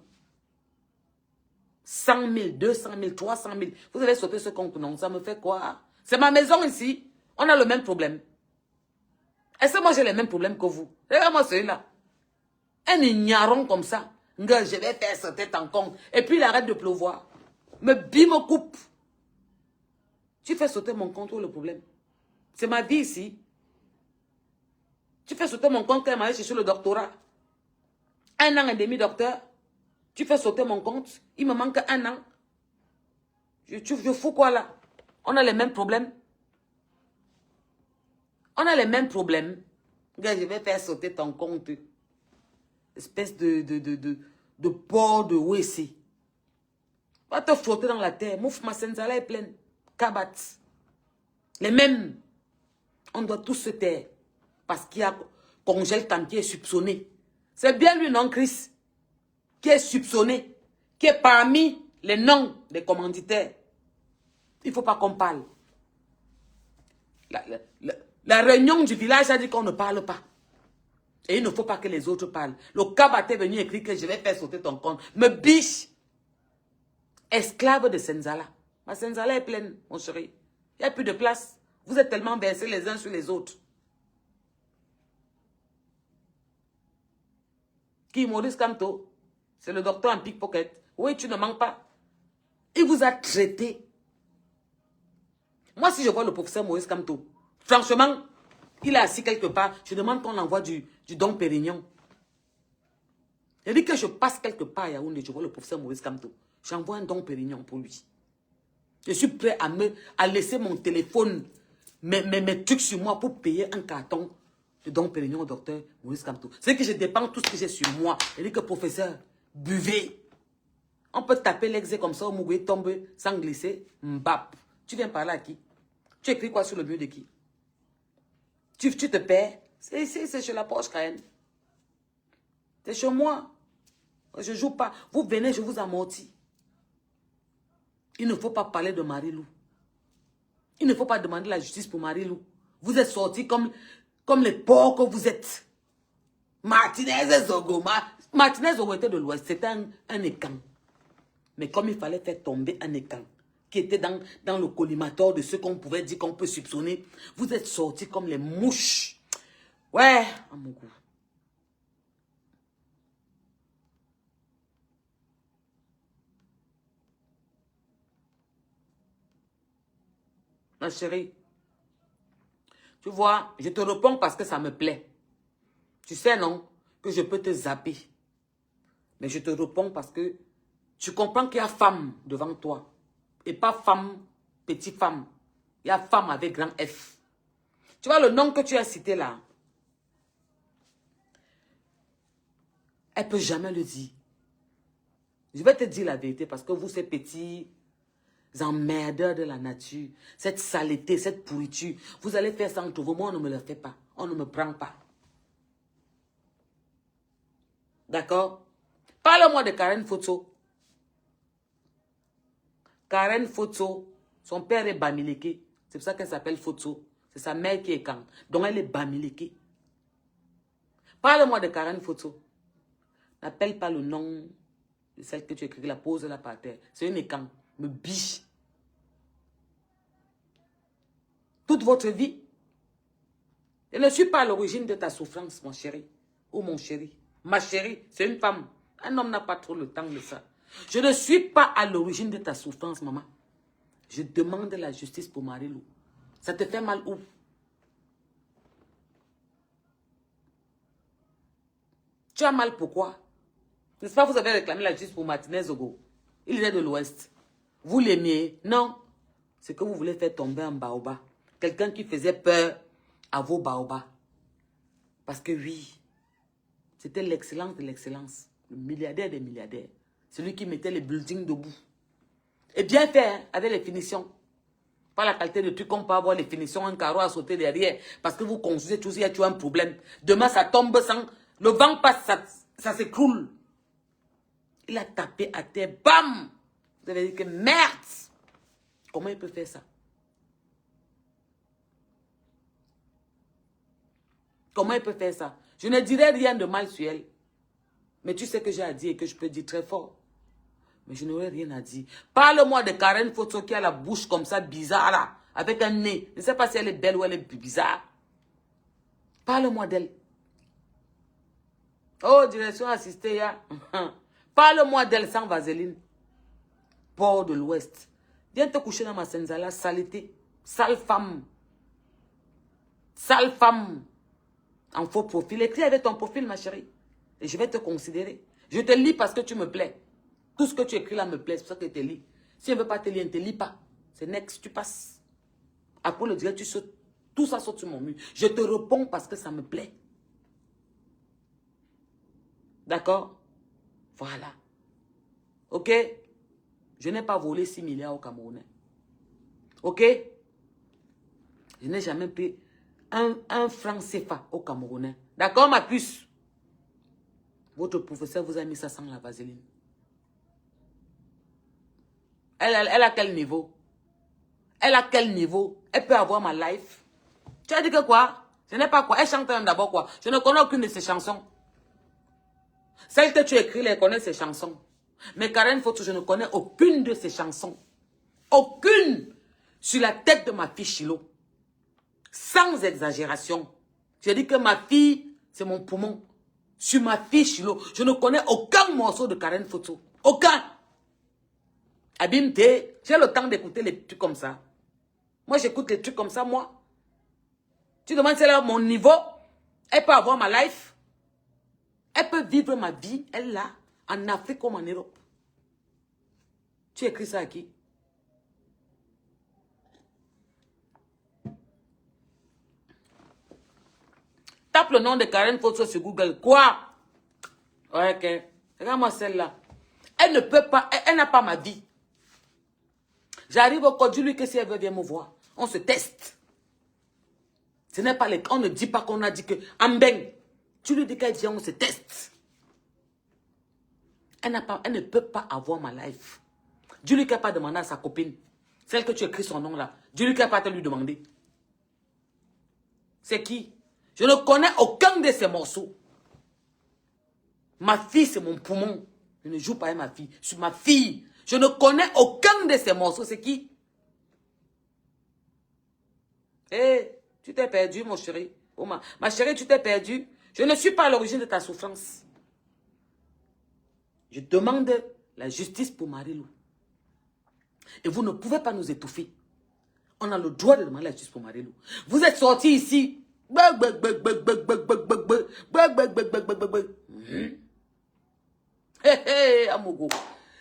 100 000, 200 000, 300 000. Vous avez sauté ce compte, non? Ça me fait quoi? C'est ma maison ici. On a le même problème. Est-ce que moi j'ai les mêmes problèmes que vous? Regardez-moi celui-là. Un ignorant comme ça. Je vais faire sauter ton compte. Et puis il arrête de pleuvoir. Me bim coupe. Tu fais sauter mon compte, où est le problème? C'est ma vie ici. Tu fais sauter mon compte quand elle m'a allé chercher le doctorat. 1 an et demi, docteur. Tu fais sauter mon compte. Il me manque 1 an. Je fous quoi là? On a les mêmes problèmes. On a les mêmes problèmes. Je vais faire sauter ton compte. Espèce de porc de WC. Va te frotter dans la terre. Mouf, ma senzala est pleine. Kabat. Les mêmes. On doit tous se taire. Parce qu'il y a Congèle Tam qui est soupçonné. C'est bien lui, non, Chris? Qui est soupçonné. Qui est parmi les noms des commanditaires. Il ne faut pas qu'on parle. La réunion du village a dit qu'on ne parle pas. Et il ne faut pas que les autres parlent. Le Kabat est venu écrire que je vais faire sauter ton compte. Me biche. Esclave de Senzala. Ma Senzala est pleine, mon chéri. Il n'y a plus de place. Vous êtes tellement versés les uns sur les autres. Qui, Maurice Kamto? C'est le docteur en pickpocket. Oui, tu ne manques pas. Il vous a traité. Moi, si je vois le professeur Maurice Kamto, franchement, il est assis quelque part. Je demande qu'on envoie du Dom Pérignon. Il dit que je passe quelque part à Yaoundé, je vois le professeur Maurice Kamto. J'envoie un Dom Pérignon pour lui. Je suis prêt à laisser mon téléphone, mes trucs sur moi pour payer un carton de Dom Pérignon au docteur Maurice Kamto. C'est que je dépense tout ce que j'ai sur moi. Il dit que professeur, buvez. On peut taper l'exé comme ça, au Mougoué tombe sans glisser. Mbap. Tu viens parler à qui? Tu écris quoi sur le mur de qui? Tu te perds. C'est chez la poche, Cayenne. C'est chez moi. Je ne joue pas. Vous venez, je vous amortis. Il ne faut pas parler de Marie-Lou. Il ne faut pas demander la justice pour Marie-Lou. Vous êtes sortis comme les porcs que vous êtes. Martinez et Zogo. Martinez Zogo était de l'Ouest. C'était un écan. Mais comme il fallait faire tomber un écan qui était dans le collimateur de ceux qu'on pouvait dire qu'on peut soupçonner, vous êtes sortis comme les mouches. Ouais, à mon goût. Ma chérie, tu vois, je te réponds parce que ça me plaît. Tu sais, non, que je peux te zapper. Mais je te réponds parce que tu comprends qu'il y a femme devant toi. Et pas femme, petite femme. Il y a femme avec grand F. Tu vois le nom que tu as cité là. Elle ne peut jamais le dire. Je vais te dire la vérité parce que vous, ces petits emmerdeurs de la nature, cette saleté, cette pourriture, vous allez faire ça entre vous. Moi, on ne me le fait pas. On ne me prend pas. D'accord? Parle-moi de Karen Photo. Karen Photo, son père est Bamileke. C'est pour ça qu'elle s'appelle Photo. C'est sa mère qui est Kang. Donc elle est Bamileke. Parle-moi de Karen Photo. N'appelle pas le nom de celle que tu écris, la pose là par terre. C'est une écan. Me biche. Toute votre vie. Je ne suis pas à l'origine de ta souffrance, mon chéri. Ou mon chéri. Ma chérie, c'est une femme. Un homme n'a pas trop le temps de ça. Je ne suis pas à l'origine de ta souffrance, maman. Je demande la justice pour Marie-Lou. Ça te fait mal où? Tu as mal pourquoi? N'est-ce pas, vous avez réclamé la justice pour Martinez Zogo? Il est de l'Ouest. Vous l'aimiez? Non. C'est que vous voulez faire tomber un baobab. Quelqu'un qui faisait peur à vos baobabs. Parce que oui, c'était l'excellence de l'excellence. Le milliardaire des milliardaires. Celui qui mettait les buildings debout. Et bien fait, hein, avec les finitions. Pas la qualité de truc qu'on peut avoir, les finitions, un carreau à sauter derrière. Parce que vous construisez tout, il y a toujours un problème. Demain, ça tombe sans... Le vent passe, ça s'écroule. Il a tapé à terre, bam! Vous avez dit que merde! Comment il peut faire ça? Comment il peut faire ça? Je ne dirai rien de mal sur elle. Mais tu sais que j'ai à dire et que je peux dire très fort. Mais je n'aurai rien à dire. Parle-moi de Karen Photo qui a la bouche comme ça, bizarre là, avec un nez. Je ne sais pas si elle est belle ou elle est bizarre. Parle-moi d'elle. Oh, direction assistée, ya. Parle-moi d'elle sans vaseline. Port de l'Ouest. Viens te coucher dans ma senzala, saleté. Sale femme. Sale femme. En faux profil. Écris avec ton profil, ma chérie. Et je vais te considérer. Je te lis parce que tu me plais. Tout ce que tu écris là me plaît, c'est pour ça que je te lis. Si je ne veux pas te lire, ne te lis pas. C'est next, tu passes. Après le direct, tu sautes. Tout ça saute sur mon mur. Je te réponds parce que ça me plaît. D'accord? Voilà. Ok? Je n'ai pas volé 6 milliards au Camerounais. Ok? Je n'ai jamais pris un franc CFA au Camerounais. D'accord, ma puce? Votre professeur vous a mis ça sans la vaseline. Elle a quel niveau? Elle a quel niveau? Elle peut avoir ma life? Tu as dit que quoi? Je n'ai pas quoi. Elle chante d'abord quoi? Je ne connais aucune de ses chansons. Celle que tu écris, elle connaît ses chansons. Mais Karen Photo, je ne connais aucune de ses chansons. Aucune. Sur la tête de ma fille Chilo. Sans exagération. J'ai dit que ma fille, c'est mon poumon. Sur ma fille Chilo, je ne connais aucun morceau de Karen Photo. Aucun. Abimte, j'ai le temps d'écouter les trucs comme ça. Moi, j'écoute les trucs comme ça, moi. Tu demandes si elle a mon niveau. Elle peut avoir ma life. Elle peut vivre ma vie, elle là, en Afrique comme en Europe. Tu écris ça à qui? Tape le nom de Karen Photo sur Google. Quoi? Ouais, ok. Regarde-moi celle-là. Elle ne peut pas, elle n'a pas ma vie. J'arrive au code, dis-lui que si elle veut, viens me voir. On se teste. Ce n'est pas les... On ne dit pas qu'on a dit que... Ambeng. Tu lui dis qu'elle vient, on se teste. Elle ne peut pas avoir ma life. Dis-lui qu'elle n'a pas demandé à sa copine. Celle que tu écris son nom là. Dis-lui qu'elle n'a pas te lui demander. C'est qui? Je ne connais aucun de ces morceaux. Ma fille, c'est mon poumon. Je ne joue pas avec ma fille. Sur ma fille. Je ne connais aucun de ces morceaux. C'est qui? Hé, tu t'es perdu, mon chéri. Oh, ma chérie, tu t'es perdu. Je ne suis pas à l'origine de ta souffrance. Je demande la justice pour Marie-Lou. Et vous ne pouvez pas nous étouffer. On a le droit de demander la justice pour Marie-Lou. Vous êtes sortis ici Amogo.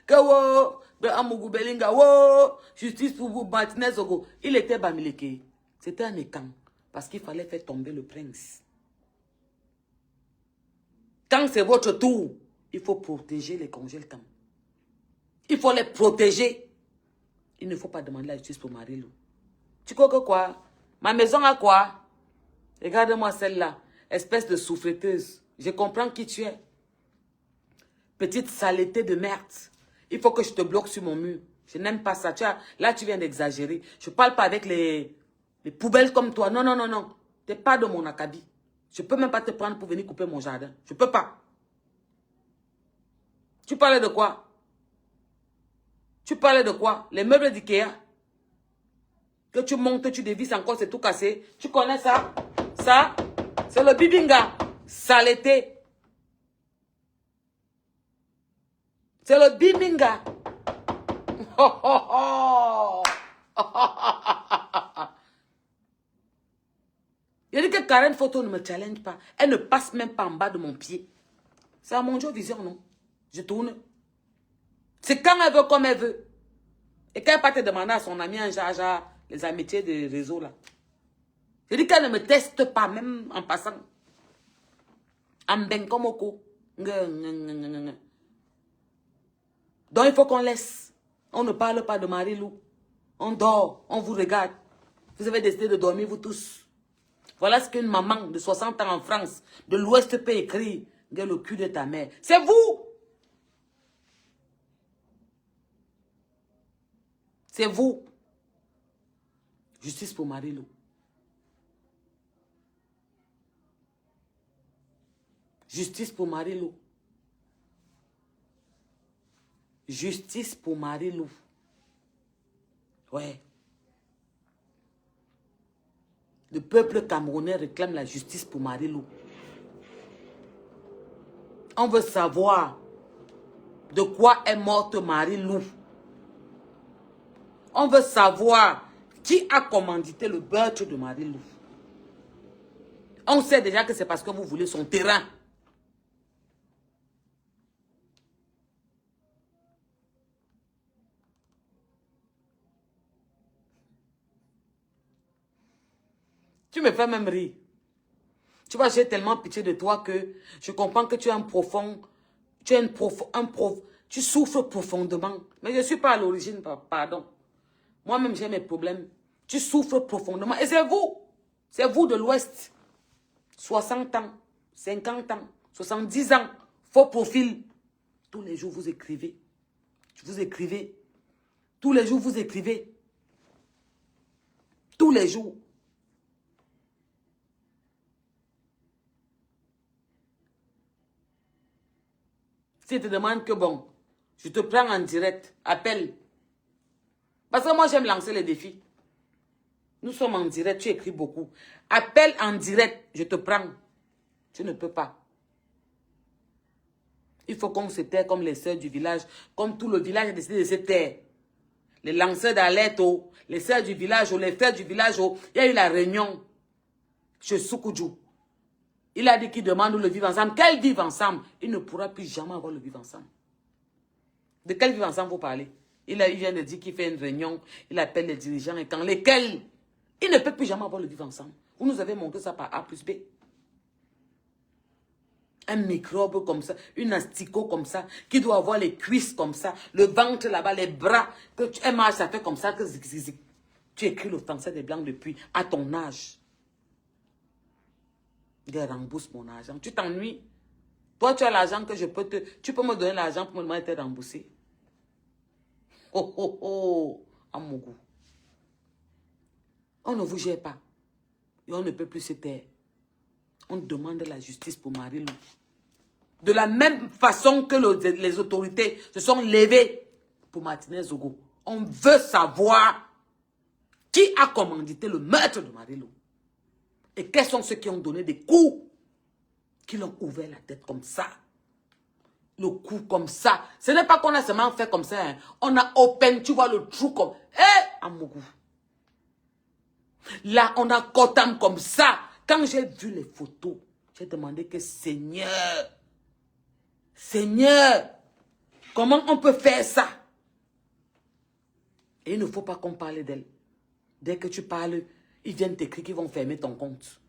Kawo, Amogo Belinga, wo, justice pour vous, Martinez Zogo. Il était Bamileke. C'était un écran. Parce qu'il fallait faire tomber le prince. Quand c'est votre tour, il faut protéger les congèles. Il faut les protéger. Il ne faut pas demander la justice pour Marie-Lou. Tu crois que quoi? Ma maison a quoi? Regarde-moi celle-là. Espèce de souffleteuse. Je comprends qui tu es. Petite saleté de merde. Il faut que je te bloque sur mon mur. Je n'aime pas ça. Là, tu viens d'exagérer. Je ne parle pas avec les poubelles comme toi. Non, non, non, non. Tu n'es pas de mon acabit. Je ne peux même pas te prendre pour venir couper mon jardin. Je ne peux pas. Tu parlais de quoi? Tu parlais de quoi? Les meubles d'Ikea. Que tu montes, tu dévisses encore, c'est tout cassé. Tu connais ça? Ça, c'est le bibinga. Saleté. C'est le bibinga. Oh, oh, oh. Il dit que Karen Photo ne me challenge pas. Elle ne passe même pas en bas de mon pied. C'est à mon jeu vision, non? Je tourne. C'est quand elle veut, comme elle veut. Et quand elle part te demander à son ami en jaja, les amitiés de réseau là. Je dis qu'elle ne me teste pas, même en passant. En ben comme oko. Donc il faut qu'on laisse. On ne parle pas de Marie-Lou. On dort, on vous regarde. Vous avez décidé de dormir, vous tous. Voilà ce qu'une maman de 60 ans en France, de l'Ouest peut écrire. Le cul de ta mère. C'est vous. C'est vous. Justice pour Marie-Lou. Justice pour Marie-Lou. Justice pour Marie-Lou. Ouais. Le peuple camerounais réclame la justice pour Marie-Lou. On veut savoir de quoi est morte Marie-Lou. On veut savoir qui a commandité le meurtre de Marie-Lou. On sait déjà que c'est parce que vous voulez son terrain. Tu me fais même rire. Tu vois, j'ai tellement pitié de toi que je comprends que tu es un profond... Tu souffres profondément. Mais je ne suis pas à l'origine, pardon. Moi-même, j'ai mes problèmes. Tu souffres profondément. Et c'est vous. C'est vous de l'Ouest. 60 ans, 50 ans, 70 ans. Faux profil. Tous les jours, vous écrivez. Vous écrivez. Tous les jours, vous écrivez. Tous les jours. Si tu te demandes que bon, je te prends en direct, appelle. Parce que moi, j'aime lancer les défis. Nous sommes en direct, tu écris beaucoup. Appelle en direct, je te prends. Tu ne peux pas. Il faut qu'on se taire comme les sœurs du village, comme tout le village a décidé de se taire. Les lanceurs d'alerte, les sœurs du village, les frères du village, il y a eu la réunion chez Soukoudjou. Il a dit qu'il demande le vivre ensemble. Quel vivre ensemble? Il ne pourra plus jamais avoir le vivre ensemble. De quel vivre ensemble vous parlez? Il vient de dire qu'il fait une réunion, il appelle les dirigeants et quand lesquels? Il ne peut plus jamais avoir le vivre ensemble. Vous nous avez montré ça par A plus B. Un microbe comme ça, une asticot comme ça, qui doit avoir les cuisses comme ça, le ventre là-bas, les bras, que tu marches, ça fait comme ça, que tu écris le français des blancs depuis à ton âge. Je rembourse mon argent. Tu t'ennuies. Toi, tu as l'argent que je peux te... Tu peux me donner l'argent pour me demander de te rembourser. Oh, oh, oh. À mon goût. On ne vous gère pas. Et on ne peut plus se taire. On demande la justice pour Marie-Lou. De la même façon que les autorités se sont levées pour Martinez Zogo. On veut savoir qui a commandité le meurtre de Marie-Lou. Et quels sont ceux qui ont donné des coups, qui l'ont ouvert la tête comme ça. Le coup comme ça. Ce n'est pas qu'on a seulement fait comme ça. Hein. On a open, tu vois le trou comme... à mon goût. Là, on a Kotam comme ça. Quand j'ai vu les photos, j'ai demandé que Seigneur, Seigneur, comment on peut faire ça? Et il ne faut pas qu'on parle d'elle. Dès que tu parles, ils viennent t'écrire qu'ils vont fermer ton compte.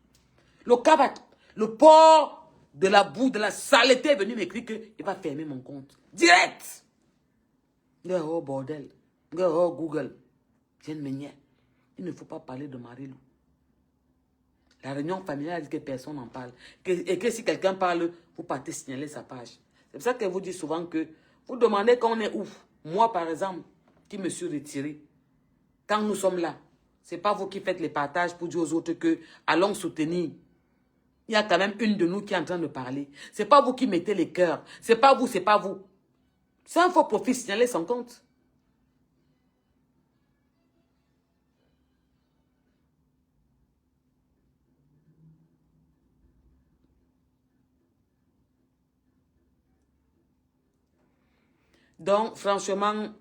Le port de la boue, de la saleté est venu m'écrire qu'il va fermer mon compte. Direct! Oh bordel. Oh Google. Viens me nier. Il ne faut pas parler de Marie-Lou. La réunion familiale dit que personne n'en parle. Et que si quelqu'un parle, vous partez signaler sa page. C'est pour ça qu'elle vous dit souvent que vous demandez quand on est où. Moi, par exemple, qui me suis retiré. Quand nous sommes là, ce n'est pas vous qui faites les partages pour dire aux autres que allons soutenir. Il y a quand même une de nous qui est en train de parler. Ce n'est pas vous qui mettez les cœurs. Ce n'est pas vous, c'est pas vous. C'est un faux profit, signaler son compte. Donc, franchement,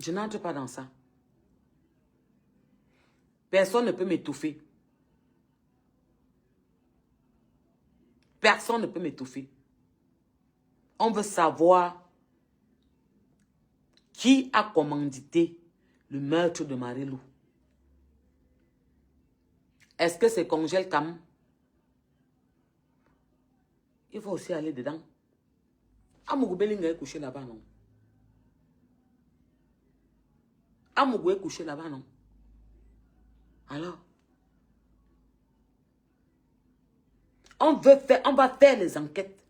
je n'entre pas dans ça. Personne ne peut m'étouffer. Personne ne peut m'étouffer. On veut savoir qui a commandité le meurtre de Marie-Lou. Est-ce que c'est Congèle Cam? Il faut aussi aller dedans. Amougou Belinga est couché là-bas, non? Amougou est couché là-bas, non? Alors? On va faire les enquêtes.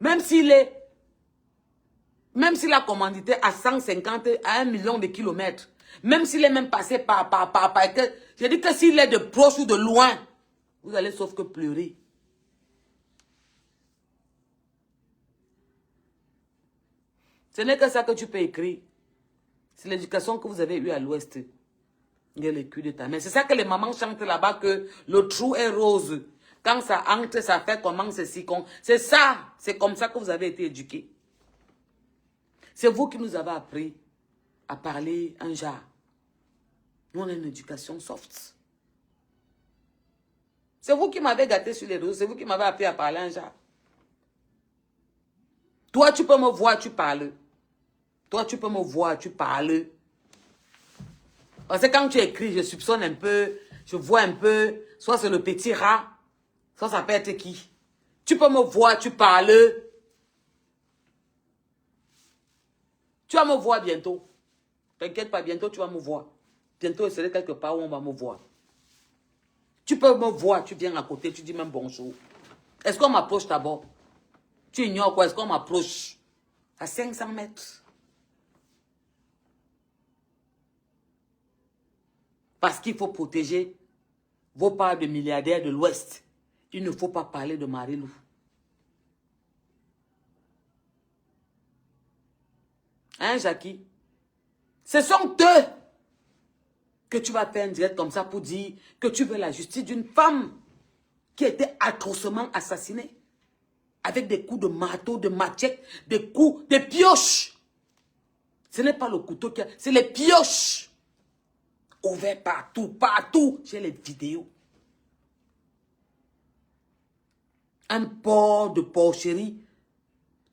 Même s'il a commandité à 150, à 1 million de kilomètres. Même s'il est même passé par je dis que s'il est de proche ou de loin, vous allez sauf que pleurer. Ce n'est que ça que tu peux écrire. C'est l'éducation que vous avez eue à l'Ouest. Il y a le cul de ta mère. C'est ça que les mamans chantent là-bas, que le trou est rose. Quand ça entre, ça fait comment ceci. C'est ça. C'est comme ça que vous avez été éduqués. C'est vous qui nous avez appris à parler un genre. Nous, on a une éducation soft. C'est vous qui m'avez gâté sur les réseaux. C'est vous qui m'avez appris à parler un genre. Toi, tu peux me voir, tu parles. Toi, tu peux me voir, tu parles. Parce que quand tu écris, je soupçonne un peu, je vois un peu, soit c'est le petit rat, soit ça peut être qui. Tu peux me voir, tu parles. Tu vas me voir bientôt. T'inquiète pas, bientôt tu vas me voir. Bientôt, je serai quelque part où on va me voir. Tu peux me voir, tu viens à côté, tu dis même bonjour. Est-ce qu'on m'approche d'abord? Tu ignores quoi? Est-ce qu'on m'approche? À 500 mètres. Parce qu'il faut protéger vos parts de milliardaires de l'Ouest. Il ne faut pas parler de Marie-Lou. Hein, Jackie? Ce sont eux que tu vas faire un direct comme ça pour dire que tu veux la justice d'une femme qui a été atrocement assassinée. Avec des coups de marteau, de machette, des coups, des pioches. Ce n'est pas le couteau qui a... C'est les pioches. Ouvert partout, partout. J'ai les vidéos. Un port de porcherie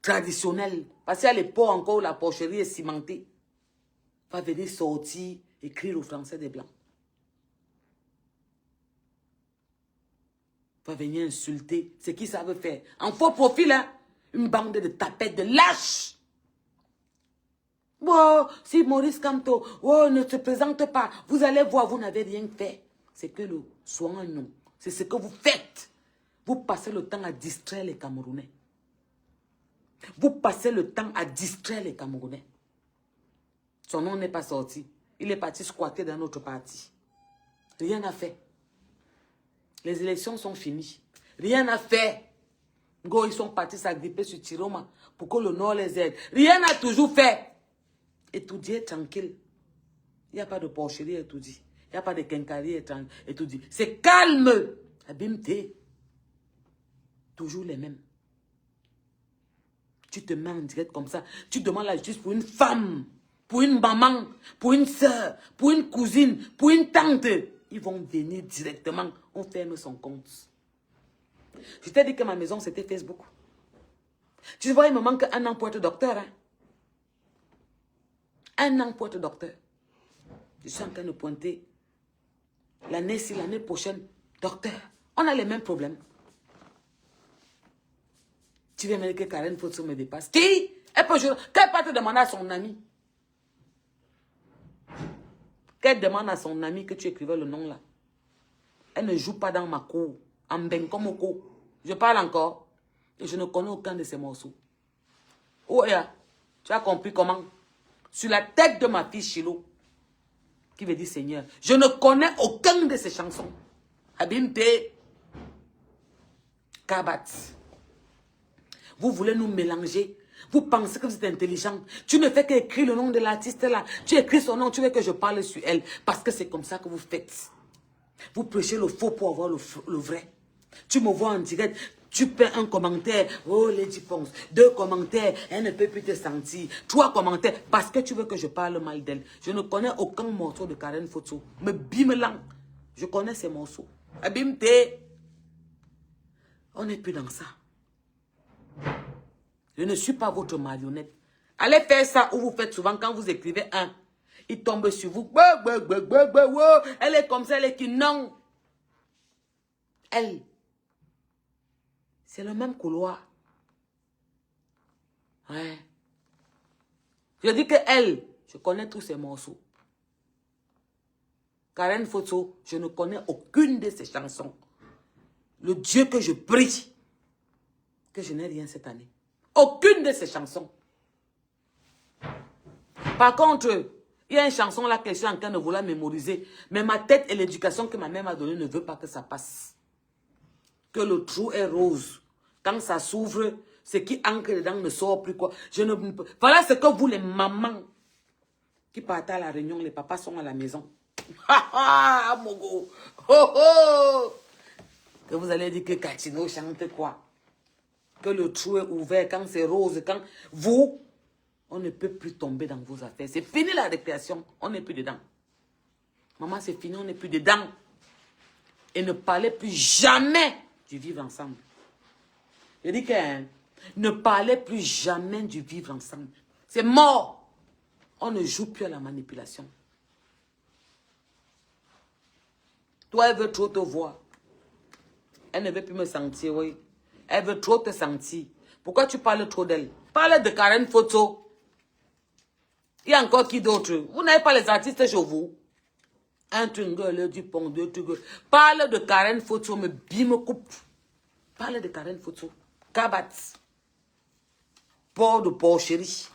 traditionnel. Parce qu'il y a les ports encore où la porcherie est cimentée. Va venir sortir, écrire au français des Blancs. Va venir insulter. C'est qui ça veut faire? En faux profil, hein? Une bande de tapettes, de lâches. Oh, si Maurice Kamto, oh, ne se présente pas. Vous allez voir, vous n'avez rien fait. C'est que le soin, non. C'est ce que vous faites. Vous passez le temps à distraire les Camerounais. Vous passez le temps à distraire les Camerounais. Son nom n'est pas sorti. Il est parti squatter dans notre parti. Rien n'a fait. Les élections sont finies. Rien n'a fait. Ils sont partis s'agripper sur Tiroma pour que le Nord les aide. Rien n'a toujours fait. Étudier tranquille. Il n'y a pas de porcherie étudier. Il n'y a pas de quincaillerie étudier. C'est calme. Abimté. Toujours les mêmes. Tu te mets en direct comme ça. Tu demandes la justice pour une femme, pour une maman, pour une soeur, pour une cousine, pour une tante. Ils vont venir directement. On ferme son compte. Je t'ai dit que ma maison, c'était Facebook. Tu vois, il me manque un an pour être docteur. Hein? Un an pour être docteur. Je suis en train de pointer. L'année prochaine, docteur. On a les mêmes problèmes. Tu viens me dire que Karen Foto me dépasse. Qui? Elle peut te demander à son ami. Qu'elle demande à son ami que tu écrivais le nom là. Elle ne joue pas dans ma cour. En ben comme au cours. Je parle encore. Et je ne connais aucun de ces morceaux. Oh, yeah. Tu as compris comment? Sur la tête de ma fille Chilo. Qui veut dire Seigneur. Je ne connais aucun de ces chansons. Abimpe. Kabat. Vous voulez nous mélanger. Vous pensez que vous êtes intelligent. Tu ne fais qu'écrire le nom de l'artiste là. Tu écris son nom, tu veux que je parle sur elle. Parce que c'est comme ça que vous faites. Vous prêchez le faux pour avoir le vrai. Tu me vois en direct. Tu fais un commentaire. Oh, Lady Ponce. 2 commentaires. Elle ne peut plus te sentir. 3 commentaires. Parce que tu veux que je parle mal d'elle. Je ne connais aucun morceau de Karen Foto. Mais bim-lang. Je connais ces morceaux. Abimte. On n'est plus dans ça. Je ne suis pas votre marionnette. Allez faire ça où vous faites souvent quand vous écrivez un. Il tombe sur vous. Elle est comme ça, elle est qui non. Elle. C'est le même couloir. Ouais. Je dis que elle, je connais tous ces morceaux. Karen Foto, je ne connais aucune de ces chansons. Le Dieu que je prie, que je n'ai rien cette année. Aucune de ces chansons. Par contre, il y a une chanson là que je suis en train de vouloir mémoriser. Mais ma tête et l'éducation que ma mère m'a donnée ne veut pas que ça passe. Que le trou est rose. Quand ça s'ouvre, ce qui ancre dedans ne sort plus quoi. Voilà ce que vous les mamans qui partent à la réunion, les papas sont à la maison. Ha ha, Mogo. Oh oh. Que vous allez dire que Katino chante quoi? Que le trou est ouvert, quand c'est rose, quand vous, on ne peut plus tomber dans vos affaires. C'est fini la récréation, on n'est plus dedans. Maman, c'est fini, on n'est plus dedans. Et ne parlez plus jamais du vivre ensemble. Je dis que ne parlez plus jamais du vivre ensemble. C'est mort. On ne joue plus à la manipulation. Toi, elle veut trop te voir. Elle ne veut plus me sentir, oui. Elle veut trop te sentir. Pourquoi tu parles trop d'elle? Parle de Karen Foto. Il y a encore qui d'autre? Vous n'avez pas les artistes chez vous? Un Tringle, du pont, 2 Tringle. Parle de Karen Foto, me bime coupe. Parle de Karen Foto. Kabat. Port de porcherie.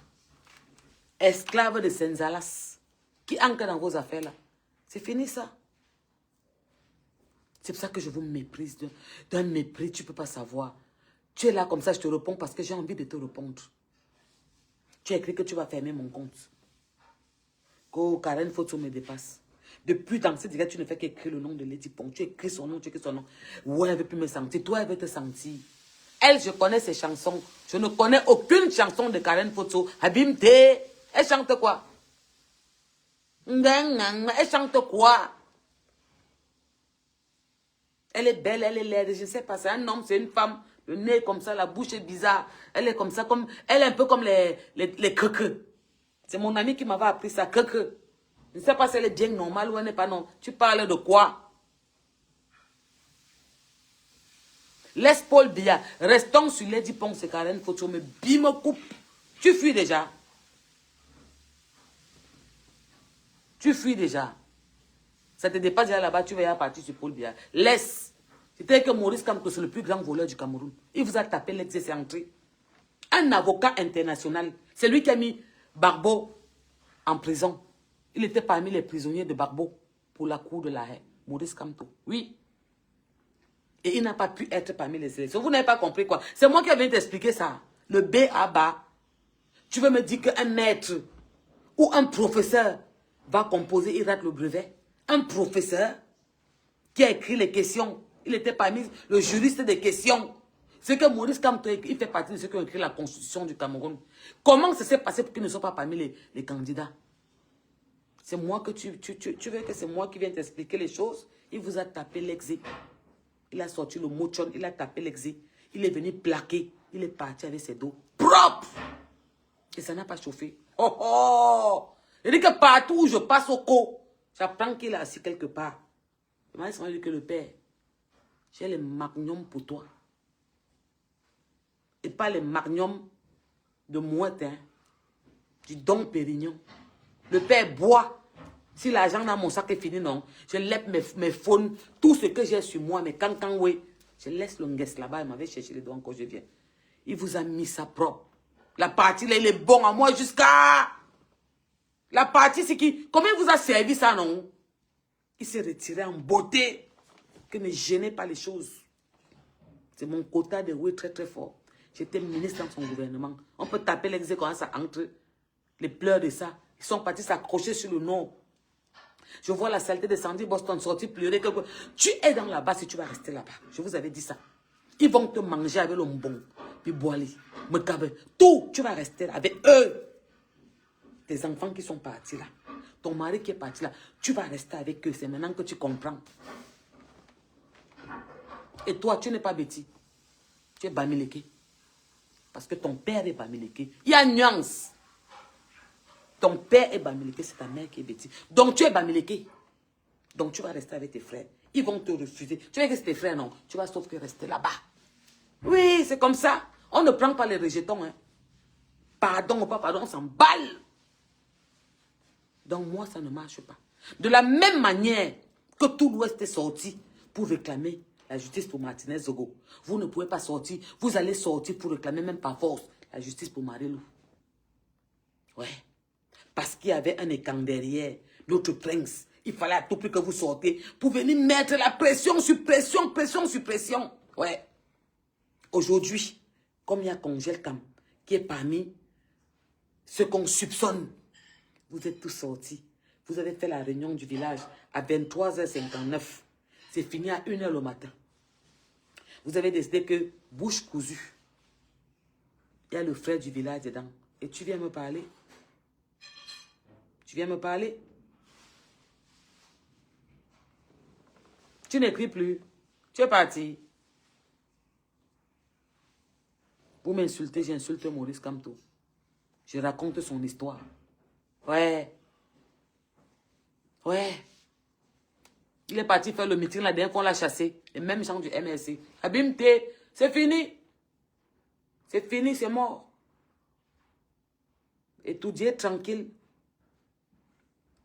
Esclave de Senzalas. Qui ancre dans vos affaires là? C'est fini ça. C'est pour ça que je vous méprise. D'un mépris, tu ne peux pas savoir. Tu es là comme ça, je te réponds parce que j'ai envie de te répondre. Tu as écrit que tu vas fermer mon compte. Que Karen Foto me dépasse. Depuis dans ce direct, tu ne fais qu'écrire le nom de Lady Pong. Tu écris son nom, tu écris son nom. Ouais, elle ne veut plus me sentir. Toi, elle veut te sentir. Elle, je connais ses chansons. Je ne connais aucune chanson de Karen Foto. Abimte. Elle chante quoi? Elle chante quoi? Elle est belle, elle est laide, je ne sais pas. C'est un homme, c'est une femme. Le nez comme ça, la bouche est bizarre. Elle est comme ça, comme, elle est un peu comme les quequeux. C'est mon ami qui m'avait appris ça, quequeux. Je ne sais pas si elle est bien normale ou elle n'est pas non. Tu parles de quoi? Laisse Paul Biya. Restons sur Lady Pong, c'est Karen Foto, mais bim coupe. Tu fuis déjà. Tu fuis déjà. Ça te dépasse déjà là-bas, tu vas y partir sur Paul Biya. Laisse. C'était que Maurice Kamto, c'est le plus grand voleur du Cameroun. Il vous a tapé l'ex et c'est entré. Un avocat international. C'est lui qui a mis Barbeau en prison. Il était parmi les prisonniers de Barbeau pour la cour de la haie. Maurice Kamto. Oui. Et il n'a pas pu être parmi les sélections. Vous n'avez pas compris quoi? C'est moi qui viens t'expliquer ça. Le B à bas. Tu veux me dire qu'un maître ou un professeur va composer, il rate le brevet? Un professeur qui a écrit les questions. Il était parmi le juriste des questions. C'est que Maurice Kamto, il fait partie de ceux qui ont écrit la constitution du Cameroun. Comment ça s'est passé pour qu'ils ne soient pas parmi les candidats? C'est moi que tu veux que c'est moi qui vienne t'expliquer les choses? Il vous a tapé l'exé. Il a sorti le mochon, il a tapé l'exé. Il est venu plaquer. Il est parti avec ses dos propres. Et ça n'a pas chauffé. Oh oh! Il dit que partout où je passe au co, j'apprends qu'il est assis quelque part. Il m'a dit que le père, j'ai les magnums pour toi. Et pas les magnums de mouette, hein. Du Dom Pérignon. Le père boit. Si l'argent dans mon sac est fini, non. Je lève mes phones, tout ce que j'ai sur moi, mes cancan, oui. Je laisse le guest là-bas, il m'avait cherché les doigts quand je viens. Il vous a mis ça propre. La partie là, il est bon à moi jusqu'à... La partie, c'est qui? Comment il vous a servi ça, non? Il s'est retiré en beauté. Que ne gênez pas les choses. C'est mon quota de oui très très fort. J'étais ministre dans son gouvernement. On peut taper l'exé quand ça entre les pleurs de ça. Ils sont partis s'accrocher sur le nom. Je vois la saleté de Sandy Boston sortir pleurer. Tu es dans là-bas si tu vas rester là-bas. Je vous avais dit ça. Ils vont te manger avec le mbon. Puis boiler. Me caber. Tout, tu vas rester là avec eux. Tes enfants qui sont partis là. Ton mari qui est parti là. Tu vas rester avec eux. C'est maintenant que tu comprends. Et toi, tu n'es pas bêtis. Tu es Bamileke. Parce que ton père est Bamileke. Il y a une nuance. Ton père est Bamileke, c'est ta mère qui est bêtise. Donc tu es Bamileke. Donc tu vas rester avec tes frères. Ils vont te refuser. Tu vas rester tes frères, non. Tu vas sauf que rester là-bas. Oui, c'est comme ça. On ne prend pas les rejetons. Hein. Pardon ou pas pardon, on s'emballe. Donc moi, ça ne marche pas. De la même manière que tout l'Ouest est sorti pour réclamer la justice pour Martinez Zogo. Vous ne pouvez pas sortir. Vous allez sortir pour réclamer même par force la justice pour Marie-Lou. Ouais. Parce qu'il y avait un écran derrière, l'autre prince. Il fallait à tout prix que vous sortez pour venir mettre la pression sur pression, pression sur pression. Ouais. Aujourd'hui, comme il y a Congel-Cam, qui est parmi ceux qu'on soupçonne, vous êtes tous sortis. Vous avez fait la réunion du village à 23h59. C'est fini à 1h le matin. Vous avez décidé que, bouche cousue, il y a le frère du village dedans. Et tu viens me parler? Tu viens me parler? Tu n'écris plus. Tu es parti. Vous m'insultez, j'insulte Maurice Kamto. Je raconte son histoire. Ouais. Ouais. Il est parti faire le meeting la dernière fois, on l'a chassé. Les mêmes gens du MRC. Abimte, c'est fini. C'est fini, c'est mort. Étudier tranquille.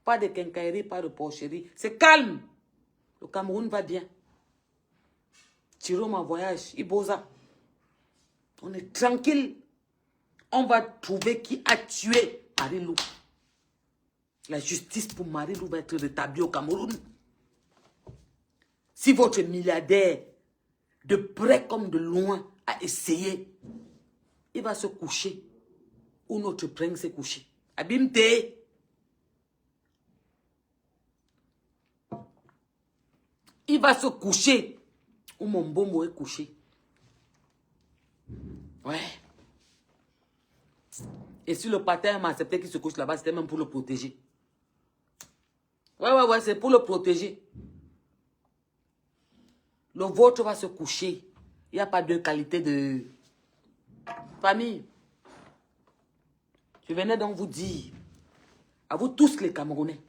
Pas de quincaillerie, pas de porcherie. C'est calme. Le Cameroun va bien. Tirons en voyage, Iboza. On est tranquille. On va trouver qui a tué Marie-Lou. La justice pour Marie-Lou va être rétablie au Cameroun. Si votre milliardaire, de près comme de loin, a essayé, il va se coucher où notre prince s'est couché. Abimte. Il va se coucher où mon bombo est couché. Ouais. Et si le pater m'a accepté qu'il se couche là-bas, c'était même pour le protéger. Ouais, c'est pour le protéger. Le vôtre va se coucher. Il n'y a pas de qualité de famille. Je venais donc vous dire, à vous tous les Camerounais,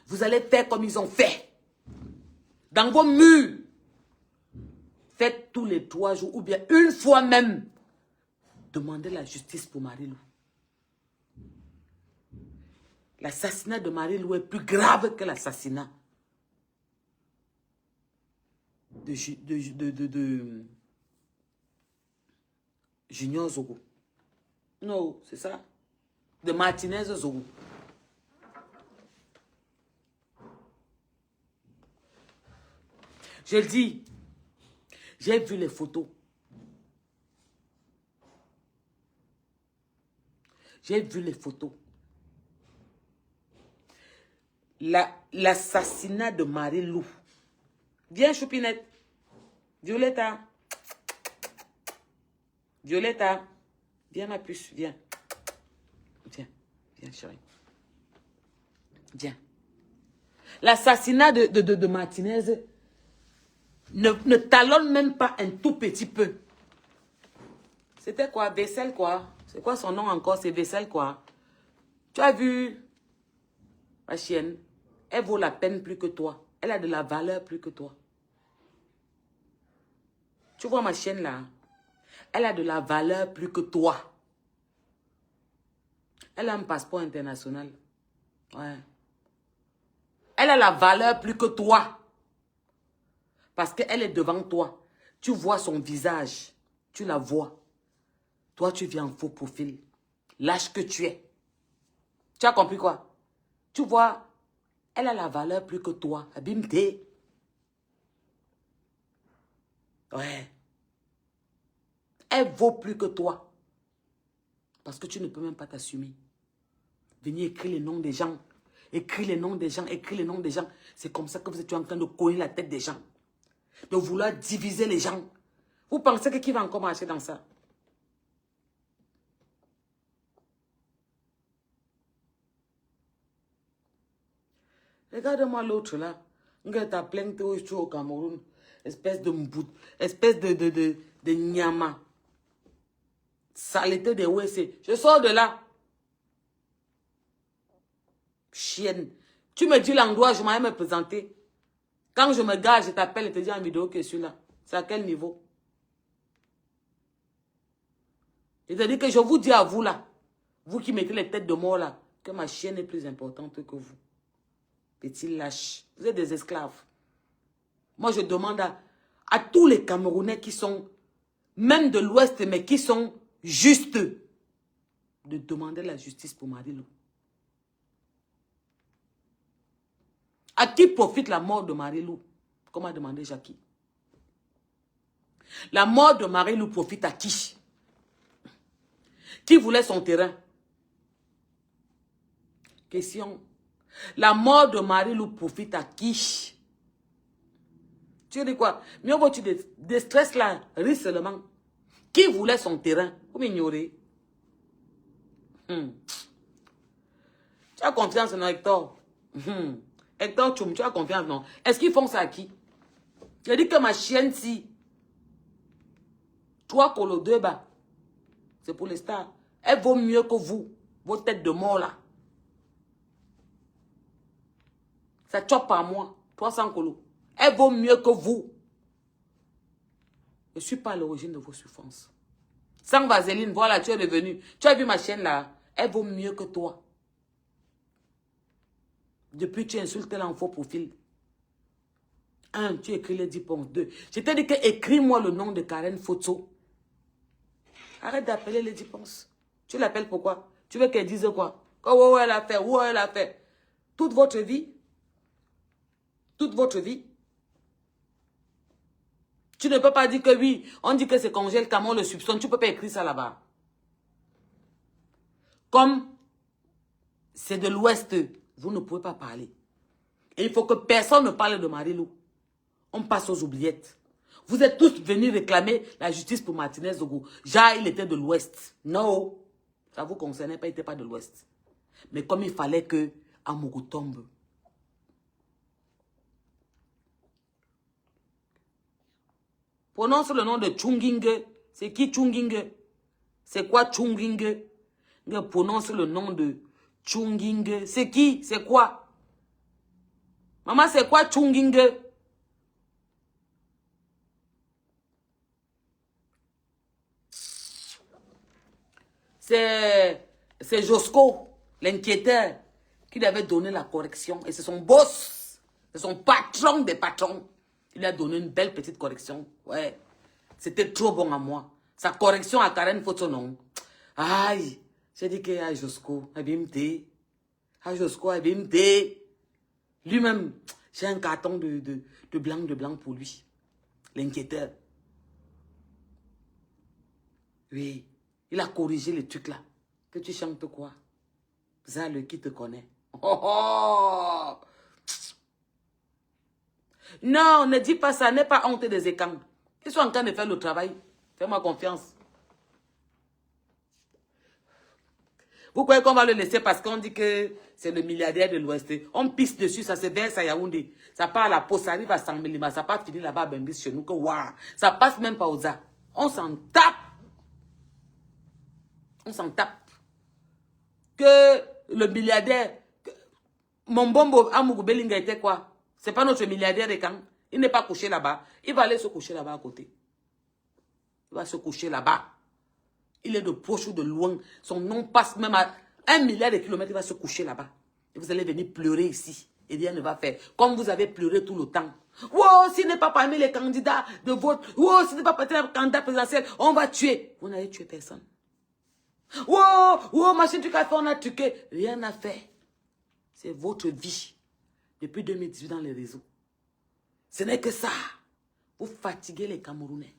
vous allez faire comme ils ont fait. Dans vos murs, faites tous les 3 jours, ou bien une fois même, demandez la justice pour Marie-Lou. L'assassinat de Marie-Lou est plus grave que l'assassinat de Junior Zogo. Non, c'est ça. De Martinez Zogo. Je le dis, j'ai vu les photos. J'ai vu les photos. L'assassinat de Marie-Lou. Viens, Choupinette. Violetta. Violetta. Viens, ma puce. Viens. Viens, chérie. Bien. L'assassinat de Martinez ne talonne même pas un tout petit peu. C'était quoi? Vaisselle quoi? C'est quoi son nom encore? C'est Vaisselle quoi? Tu as vu ma chienne? Elle vaut la peine plus que toi. Elle a de la valeur plus que toi. Tu vois ma chienne là? Elle a de la valeur plus que toi. Elle a un passeport international. Ouais. Elle a la valeur plus que toi. Parce qu'elle est devant toi. Tu vois son visage. Tu la vois. Toi, tu viens en faux profil. Lâche que tu es. Tu as compris quoi? Tu vois, elle a la valeur plus que toi. Abimte. Ouais. Elle vaut plus que toi. Parce que tu ne peux même pas t'assumer. Venez écrire les noms des gens. Écris les noms des gens. Écris les noms des gens. C'est comme ça que vous êtes en train de cogner la tête des gens. De vouloir diviser les gens. Vous pensez que qui va encore marcher dans ça? Regarde-moi l'autre là. Tu as plainte au Cameroun. Espèce de mbout. Espèce de nyama. Saleté de WC. Je sors de là. Chienne. Tu me dis l'endroit, je m'en vais me présenter. Quand je me gare, je t'appelle et te dis en vidéo que je suis là. C'est à quel niveau? Je te dis que je vous dis à vous là, vous qui mettez les têtes de mort là, que ma chienne est plus importante que vous. Petit lâche. Vous êtes des esclaves. Moi, je demande à tous les Camerounais qui sont, même de l'Ouest, mais qui sont justes, de demander la justice pour Marie-Lou. À qui profite la mort de Marie-Lou? Comme a demandé Jackie. La mort de Marie-Lou profite à qui? Qui voulait son terrain? Question. La mort de Marie-Lou profite à qui? Tu dis quoi? Mieux vaut tu déstresses là, risque seulement. Qui voulait son terrain? Vous m'ignorez. Tu as confiance en Hector? Hector Tchoum, tu as confiance, non? Est-ce qu'ils font ça à qui? Je dis que ma chienne, si. Toi, Colo 2 bas. C'est pour les stars. Elle vaut mieux que vous. Vos têtes de mort là. Ça chope par moi. 300 Colo. Elle vaut mieux que vous. Je ne suis pas à l'origine de vos souffrances. Sans vaseline, voilà, tu es revenu. Tu as vu ma chienne là? Elle vaut mieux que toi. Depuis, tu insultes là en faux profil. 1, tu écris les 10 points. 2. Je t'ai dit que écris-moi le nom de Karen Photo. Arrête d'appeler les 10 points. Tu l'appelles pourquoi? Tu veux qu'elle dise quoi? Oh, ouais, elle a fait, ouais, elle a fait. Toute votre vie. Toute votre vie. Tu ne peux pas dire que oui, on dit que c'est congèle, comment on le soupçonne. Tu ne peux pas écrire ça là-bas. Comme c'est de l'Ouest, vous ne pouvez pas parler. Et il faut que personne ne parle de Marie-Lou. On passe aux oubliettes. Vous êtes tous venus réclamer la justice pour Martinez Zogo. Il était de l'Ouest. Non, ça ne vous concernait pas, il n'était pas de l'Ouest. Mais comme il fallait que Amougou tombe. Prononce le nom de Chunginge. C'est qui Chunginge? C'est quoi Chunginge? Prononce le nom de Chunginge. C'est qui? C'est quoi? Maman, c'est quoi Chunginge? C'est Josco, l'inquiéteur, qui lui avait donné la correction. Et c'est son boss, c'est son patron des patrons. Il lui a donné une belle petite correction. Ouais, c'était trop bon à moi. Sa correction à Karen Photo, non. Aïe, j'ai dit que Josco, abimte. Josco, abimte. Lui-même, j'ai un carton de blanc pour lui. L'inquiéteur. Oui. Il a corrigé les trucs là. Que tu chantes quoi? Zale qui te connaît. Oh, oh. Non, ne dis pas ça. N'aie pas honte des écans. Ils sont en train de faire le travail. Fais-moi confiance. Vous croyez qu'on va le laisser parce qu'on dit que c'est le milliardaire de l'Ouest. On pisse dessus, ça se verse à Yaoundé. Ça part à la peau, ça arrive à Sangbélima, ça part finir là-bas à Bembis chez nous. Que waouh, ça passe même pas aux A. On s'en tape. On s'en tape. Que le milliardaire, mon bombo Amougou Belinga était quoi? C'est pas notre milliardaire de quand? Il n'est pas couché là-bas. Il va aller se coucher là-bas à côté. Il va se coucher là-bas. Il est de proche ou de loin. Son nom passe même à 1 milliard de kilomètres. Il va se coucher là-bas. Et vous allez venir pleurer ici. Et rien ne va faire. Comme vous avez pleuré tout le temps. Wow, s'il n'est pas parmi les candidats de vote. Wow, s'il n'est pas parmi les candidats présidentiels, on va tuer. Vous n'avez tué personne. Wow, wow, machine du café, on a tué. Rien à faire. C'est votre vie. Depuis 2018 dans les réseaux. Ce n'est que ça. Vous fatiguez les Camerounais.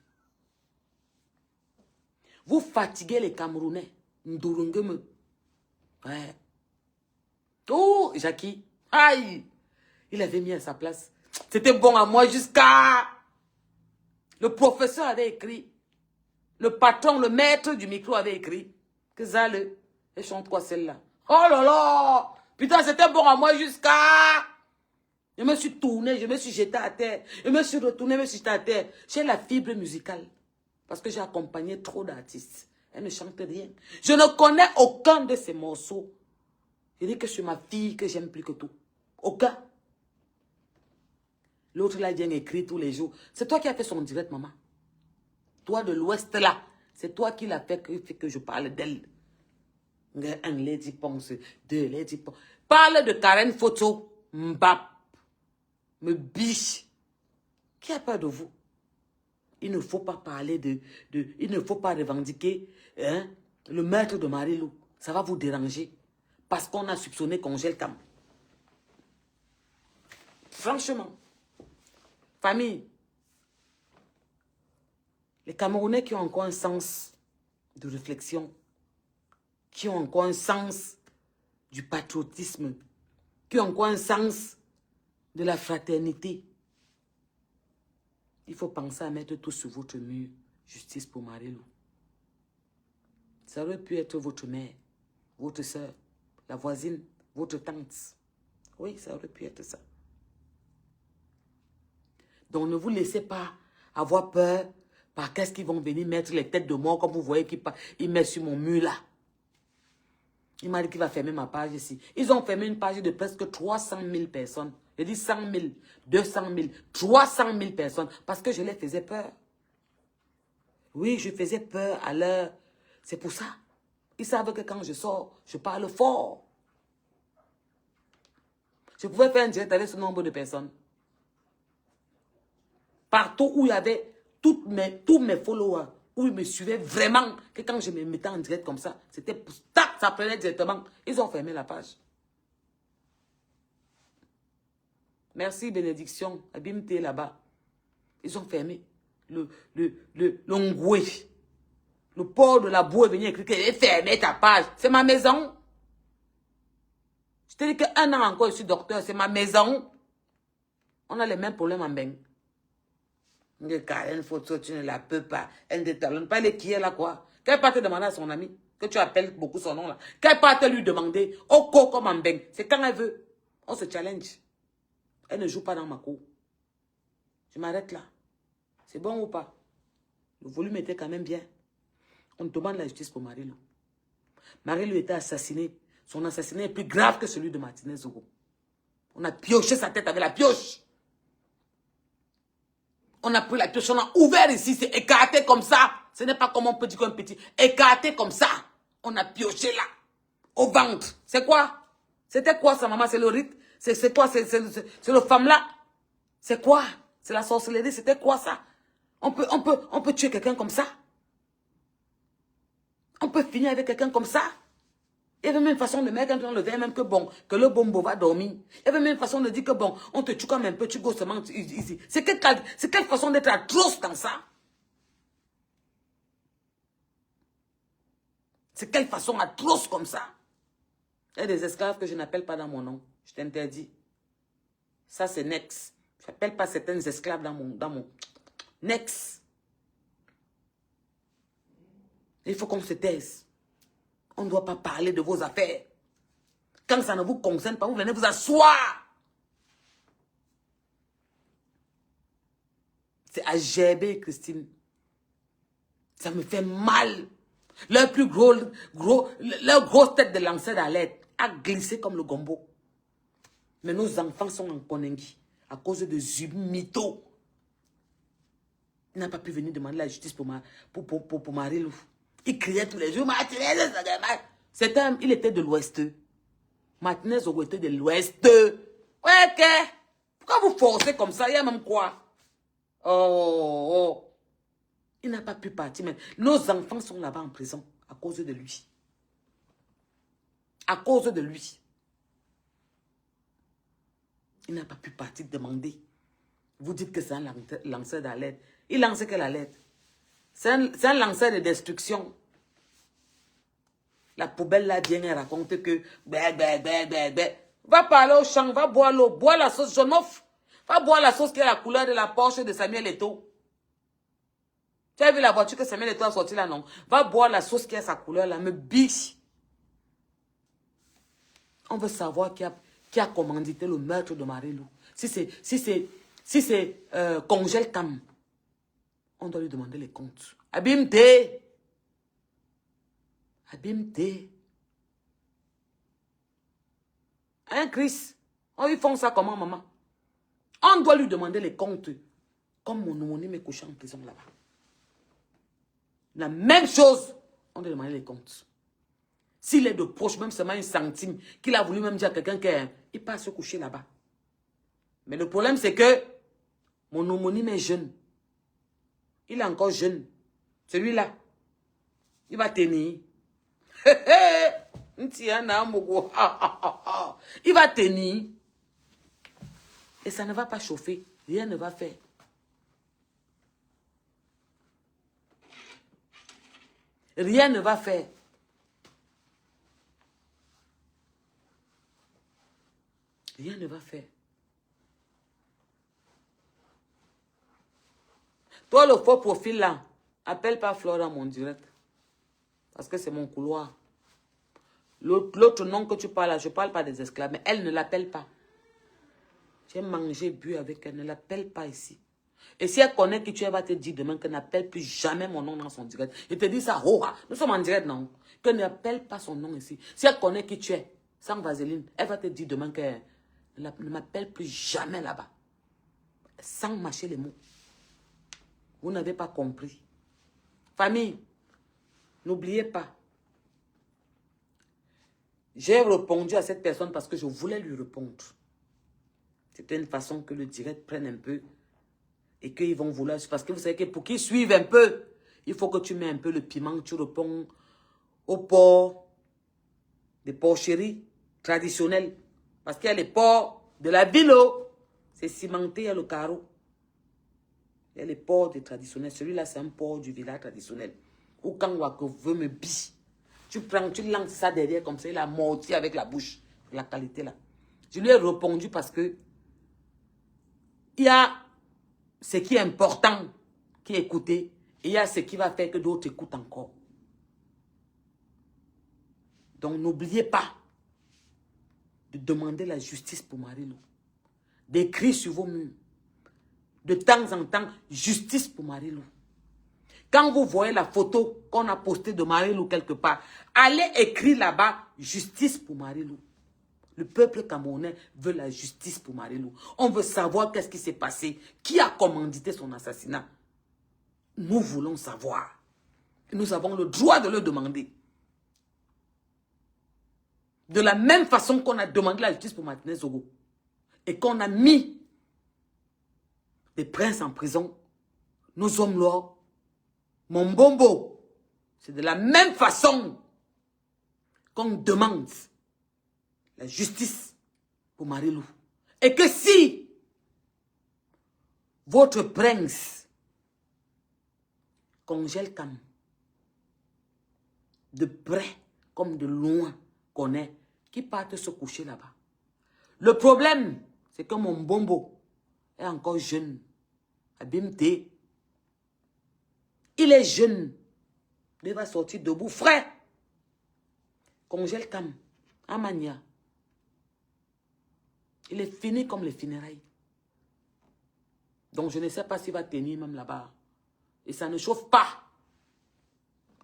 Vous fatiguez les Camerounais. Ndurungeme. Ouais. Oh, Jackie. Aïe. Il avait mis à sa place. C'était bon à moi jusqu'à... Le professeur avait écrit. Le patron, le maître du micro avait écrit. Que ça, elle chante quoi celle-là? Oh là là. Putain, c'était bon à moi jusqu'à... Je me suis tourné, je me suis jeté à terre. Je me suis retourné, je me suis jeté à terre. J'ai la fibre musicale. Parce que j'ai accompagné trop d'artistes. Elle ne chante rien. Je ne connais aucun de ces morceaux. Je dis que c'est ma fille que j'aime plus que tout. Aucun. L'autre là vient écrire tous les jours. C'est toi qui as fait son direct, maman. Toi de l'Ouest là. C'est toi qui l'as fait que je parle d'elle. Un Lady Ponce, deux Lady Ponce. Parle de Karen Photo. Mbap. Me biche. Qui a peur de vous? Il ne faut pas parler il ne faut pas revendiquer le maître de Marie-Lou. Ça va vous déranger. Parce qu'on a soupçonné qu'on gèle Cam. Franchement. Famille. Les Camerounais qui ont encore un sens de réflexion. Qui ont encore un sens du patriotisme. Qui ont encore un sens de la fraternité. Il faut penser à mettre tout sur votre mur. Justice pour Marie-Lou. Ça aurait pu être votre mère, votre soeur, la voisine, votre tante. Oui, ça aurait pu être ça. Donc ne vous laissez pas avoir peur par qu'est-ce qu'ils vont venir mettre les têtes de mort comme vous voyez qu'ils mettent sur mon mur là. Il m'a dit qu'il va fermer ma page ici. Ils ont fermé une page de presque 300 000 personnes. Je dis 100 000, 200 000, 300 000 personnes. Parce que je les faisais peur. Oui, je faisais peur à l'heure. C'est pour ça. Ils savent que quand je sors, je parle fort. Je pouvais faire un direct avec ce nombre de personnes. Partout où il y avait tous mes followers, où ils me suivaient vraiment, que quand je me mettais en direct comme ça, c'était pour tac, ça prenait directement. Ils ont fermé la page. Merci, bénédiction. Abimte là-bas. Ils ont fermé. L'ongoué. Le port de la boue est venu écrire qu'il est fermé ta page. C'est ma maison. Je te dis qu'un an encore, je suis docteur. C'est ma maison. On a les mêmes problèmes en Beng. Une photo, tu ne la peux pas. Elle ne talonne pas les qui est là, quoi. Qu'elle parte demander à son ami, que tu appelles beaucoup son nom là. Qu'elle parte lui demander, au co comme en Beng. C'est quand elle veut. On se challenge. Elle ne joue pas dans ma cour. Je m'arrête là. C'est bon ou pas? Le volume était quand même bien. On demande la justice pour Marie-Lou. Marie-Lou était assassinée. Son assassinat est plus grave que celui de Martinez Zogo. On a pioché sa tête avec la pioche. On a pris la pioche, on a ouvert ici, c'est écarté comme ça. Ce n'est pas comme on peut dire qu'un petit. Écarté comme ça. On a pioché là. Au ventre. C'est quoi? C'était quoi ça, maman? C'est le rite? C'est quoi? C'est le femme là? C'est quoi? C'est la sorcellerie? C'était quoi ça? On peut tuer quelqu'un comme ça? On peut finir avec quelqu'un comme ça? Il y avait même une façon de mettre dans le verre, même que bon, que le bombo va dormir. Il y avait même une façon de dire que bon, on te tue comme un peu, tu go seulement ici. C'est quelle façon d'être atroce dans ça? C'est quelle façon atroce comme ça? Il y a des esclaves que je n'appelle pas dans mon nom. Je t'interdis. Ça, c'est Nex. Je n'appelle pas certains esclaves dans mon... Nex. Il faut qu'on se taise. On ne doit pas parler de vos affaires. Quand ça ne vous concerne pas, vous venez vous asseoir. C'est à gerber, Christine. Ça me fait mal. Leur plus leur grosse tête de lancer d'alerte a glissé comme le gombo. Mais nos enfants sont en Konengi à cause de Zubmito. Il n'a pas pu venir demander la justice pour Marie-Lou. Il criait tous les jours, Martinez, il était de l'Ouest. Martinez était de l'Ouest. Ouais, ok. Pourquoi vous forcez comme ça? Il y a même quoi? Oh. Il n'a pas pu partir. Mais nos enfants sont là-bas en prison à cause de lui. À cause de lui. Il n'a pas pu partir demander. Vous dites que c'est un lanceur d'alerte. Il lance quelle alerte? C'est un lanceur de destruction. La poubelle là vient et raconte que... Va parler au champ, va boire l'eau, bois la sauce jaune. Va boire la sauce qui a la couleur de la Porsche de Samuel Eto'o. Tu as vu la voiture que Samuel Eto'o a sorti là, non? Va boire la sauce qui a sa couleur là, me biche. On veut savoir qui a commandité le meurtre de Marie-Lou. Si c'est Congel Cam, on doit lui demander les comptes. Abimte. Hein, Chris? Ils font ça comment, maman? On doit lui demander les comptes. Comme mon homonyme est couché en prison là-bas. La même chose, on doit demander les comptes. S'il est de proche, même seulement 1 centime, qu'il a voulu même dire à quelqu'un qu'il passe se coucher là-bas. Mais le problème, c'est que mon homonyme est jeune. Il est encore jeune. Celui-là, il va tenir. Il va tenir. Et ça ne va pas chauffer. Rien ne va faire. Rien ne va faire. Rien ne va faire. Toi, le faux profil là, appelle pas Flora dans mon direct. Parce que c'est mon couloir. L'autre nom que tu parles là, je ne parle pas des esclaves, mais elle ne l'appelle pas. J'ai mangé, bu avec elle, ne l'appelle pas ici. Et si elle connaît qui tu es, elle va te dire demain qu'elle n'appelle plus jamais mon nom dans son direct. Je te dis ça, oh, nous sommes en direct, non? Qu'elle n'appelle pas son nom ici. Si elle connaît qui tu es, sans vaseline, elle va te dire demain qu'elle ne m'appelle plus jamais là-bas. Sans mâcher les mots. Vous n'avez pas compris. Famille, n'oubliez pas. J'ai répondu à cette personne parce que je voulais lui répondre. C'était une façon que le direct prenne un peu et qu'ils vont vouloir... Parce que vous savez que pour qu'ils suivent un peu, il faut que tu mets un peu le piment, tu réponds au porc, des porcheries traditionnelles. Parce qu'il y a les porcs de la ville, c'est cimenté, il y a le carreau. Il y a les porcs des traditionnels. Celui-là, c'est un porc du village traditionnel. Ou quand Wako veut me bise, tu prends, tu lances ça derrière comme ça, il a morti avec la bouche. La qualité là. Je lui ai répondu parce que il y a ce qui est important qui est écouté et il y a ce qui va faire que d'autres écoutent encore. Donc n'oubliez pas de demander la justice pour Marie-Lou. D'écrire sur vos murs. De temps en temps, justice pour Marie-Lou. Quand vous voyez la photo qu'on a postée de Marie-Lou quelque part, allez écrire là-bas, justice pour Marie-Lou. Le peuple camerounais veut la justice pour Marie-Lou. On veut savoir qu'est-ce qui s'est passé. Qui a commandité son assassinat? Nous voulons savoir. Et nous avons le droit de le demander. De la même façon qu'on a demandé la justice pour Martinez Zogo. Et qu'on a mis des princes en prison. Nos hommes là, mon bombo. C'est de la même façon qu'on demande la justice pour Marie-Lou. Et que si votre prince Congel Cam, de près comme de loin connaît, qui parte se coucher là-bas. Le problème, c'est que mon bombo est encore jeune. Abimte. Il est jeune. Il va sortir debout, frais. Congèle Cam. Amania. Il est fini comme les funérailles. Donc je ne sais pas s'il va tenir même là-bas. Et ça ne chauffe pas.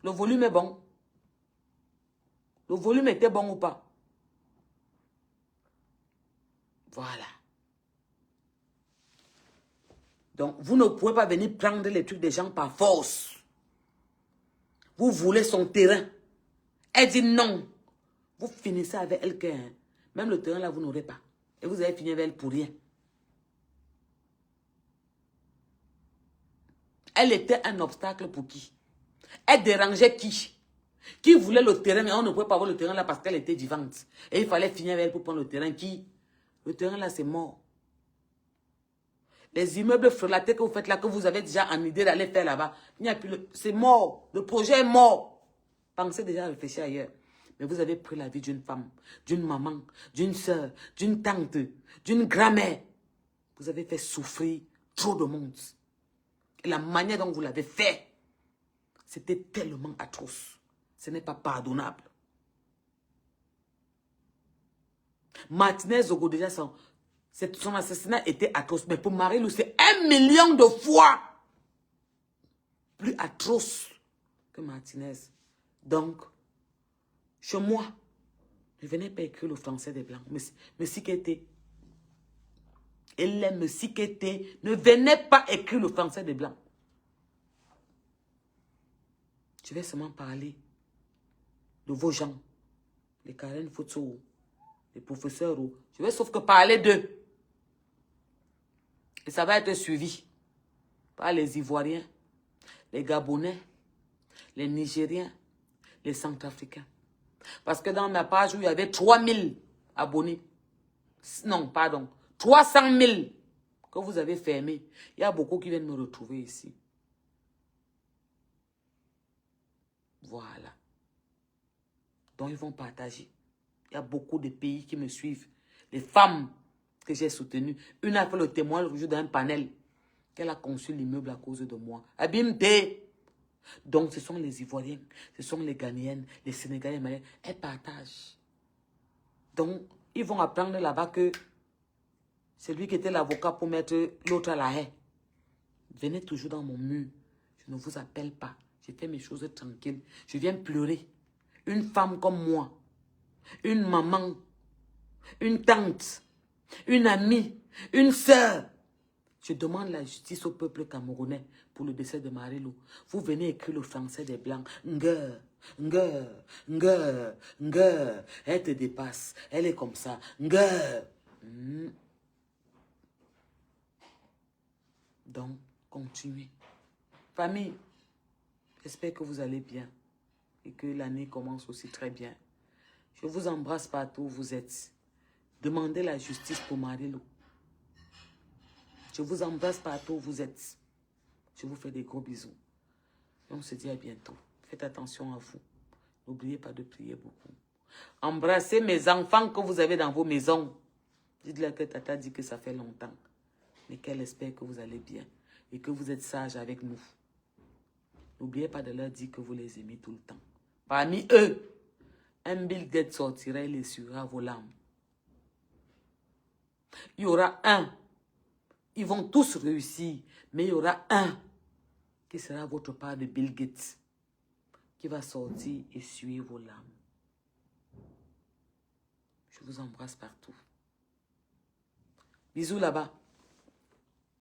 Le volume est bon. Le volume était bon ou pas? Voilà. Donc, vous ne pouvez pas venir prendre les trucs des gens par force. Vous voulez son terrain. Elle dit non. Vous finissez avec elle que, hein, même le terrain là, vous n'aurez pas. Et vous avez fini avec elle pour rien. Elle était un obstacle pour qui? Elle dérangeait qui? Qui voulait le terrain, mais on ne pouvait pas avoir le terrain là parce qu'elle était vivante. Et il fallait finir avec elle pour prendre le terrain. Qui? Le terrain là, c'est mort. Les immeubles frelatés que vous faites là, que vous avez déjà en idée d'aller faire là-bas, il n'y a plus. C'est mort. Le projet est mort. Pensez déjà à réfléchir ailleurs. Mais vous avez pris la vie d'une femme, d'une maman, d'une soeur, d'une tante, d'une grand-mère. Vous avez fait souffrir trop de monde. Et la manière dont vous l'avez fait, c'était tellement atroce. Ce n'est pas pardonnable. Martinez Zogo, déjà, son assassinat était atroce. Mais pour Marie-Lou, c'est 1 million de fois plus atroce que Martinez. Donc, chez moi, ne venez pas écrire le français des Blancs. Me siqueter. Elle me siqueter. Ne venez pas écrire le français des Blancs. Je vais seulement parler de vos gens. Les Karen Foto, les professeurs. Je vais sauf que parler d'eux. Et ça va être suivi par les Ivoiriens, les Gabonais, les Nigériens, les Centrafricains. Parce que dans ma page où il y avait 3000 abonnés, non, pardon, 300 000 que vous avez fermé, il y a beaucoup qui viennent me retrouver ici. Voilà. Donc ils vont partager. Il y a beaucoup de pays qui me suivent. Les femmes que j'ai soutenues. Une a fait le témoin le jour d'un panel qu'elle a conçu l'immeuble à cause de moi. Abimte. Donc, ce sont les Ivoiriens, ce sont les Ghanéennes, les Sénégalais, les Maliens. Elles partagent. Donc, ils vont apprendre là-bas que c'est lui qui était l'avocat pour mettre l'autre à la haie. Venez toujours dans mon mur. Je ne vous appelle pas. J'ai fait mes choses tranquilles. Je viens pleurer. Une femme comme moi, une maman, une tante, une amie, une sœur. Je demande la justice au peuple camerounais pour le décès de Marie-Lou. Vous venez écrire le français des Blancs. Ngueur, ngueur, ngueur, ngueur. Elle te dépasse. Elle est comme ça. Ngueur. Donc, continuez. Famille, j'espère que vous allez bien et que l'année commence aussi très bien. Je vous embrasse partout où vous êtes. Demandez la justice pour Marie-Lou. Je vous embrasse partout où vous êtes. Je vous fais des gros bisous. Et on se dit à bientôt. Faites attention à vous. N'oubliez pas de prier beaucoup. Embrassez mes enfants que vous avez dans vos maisons. Dites-leur que Tata dit que ça fait longtemps. Mais qu'elle espère que vous allez bien. Et que vous êtes sages avec nous. N'oubliez pas de leur dire que vous les aimez tout le temps. Parmi eux, un Bill Gates sortira et les suivra vos larmes. Il y aura un. Ils vont tous réussir. Mais il y aura un qui sera votre part de Bill Gates. Qui va sortir et suivre vos larmes. Je vous embrasse partout. Bisous là-bas.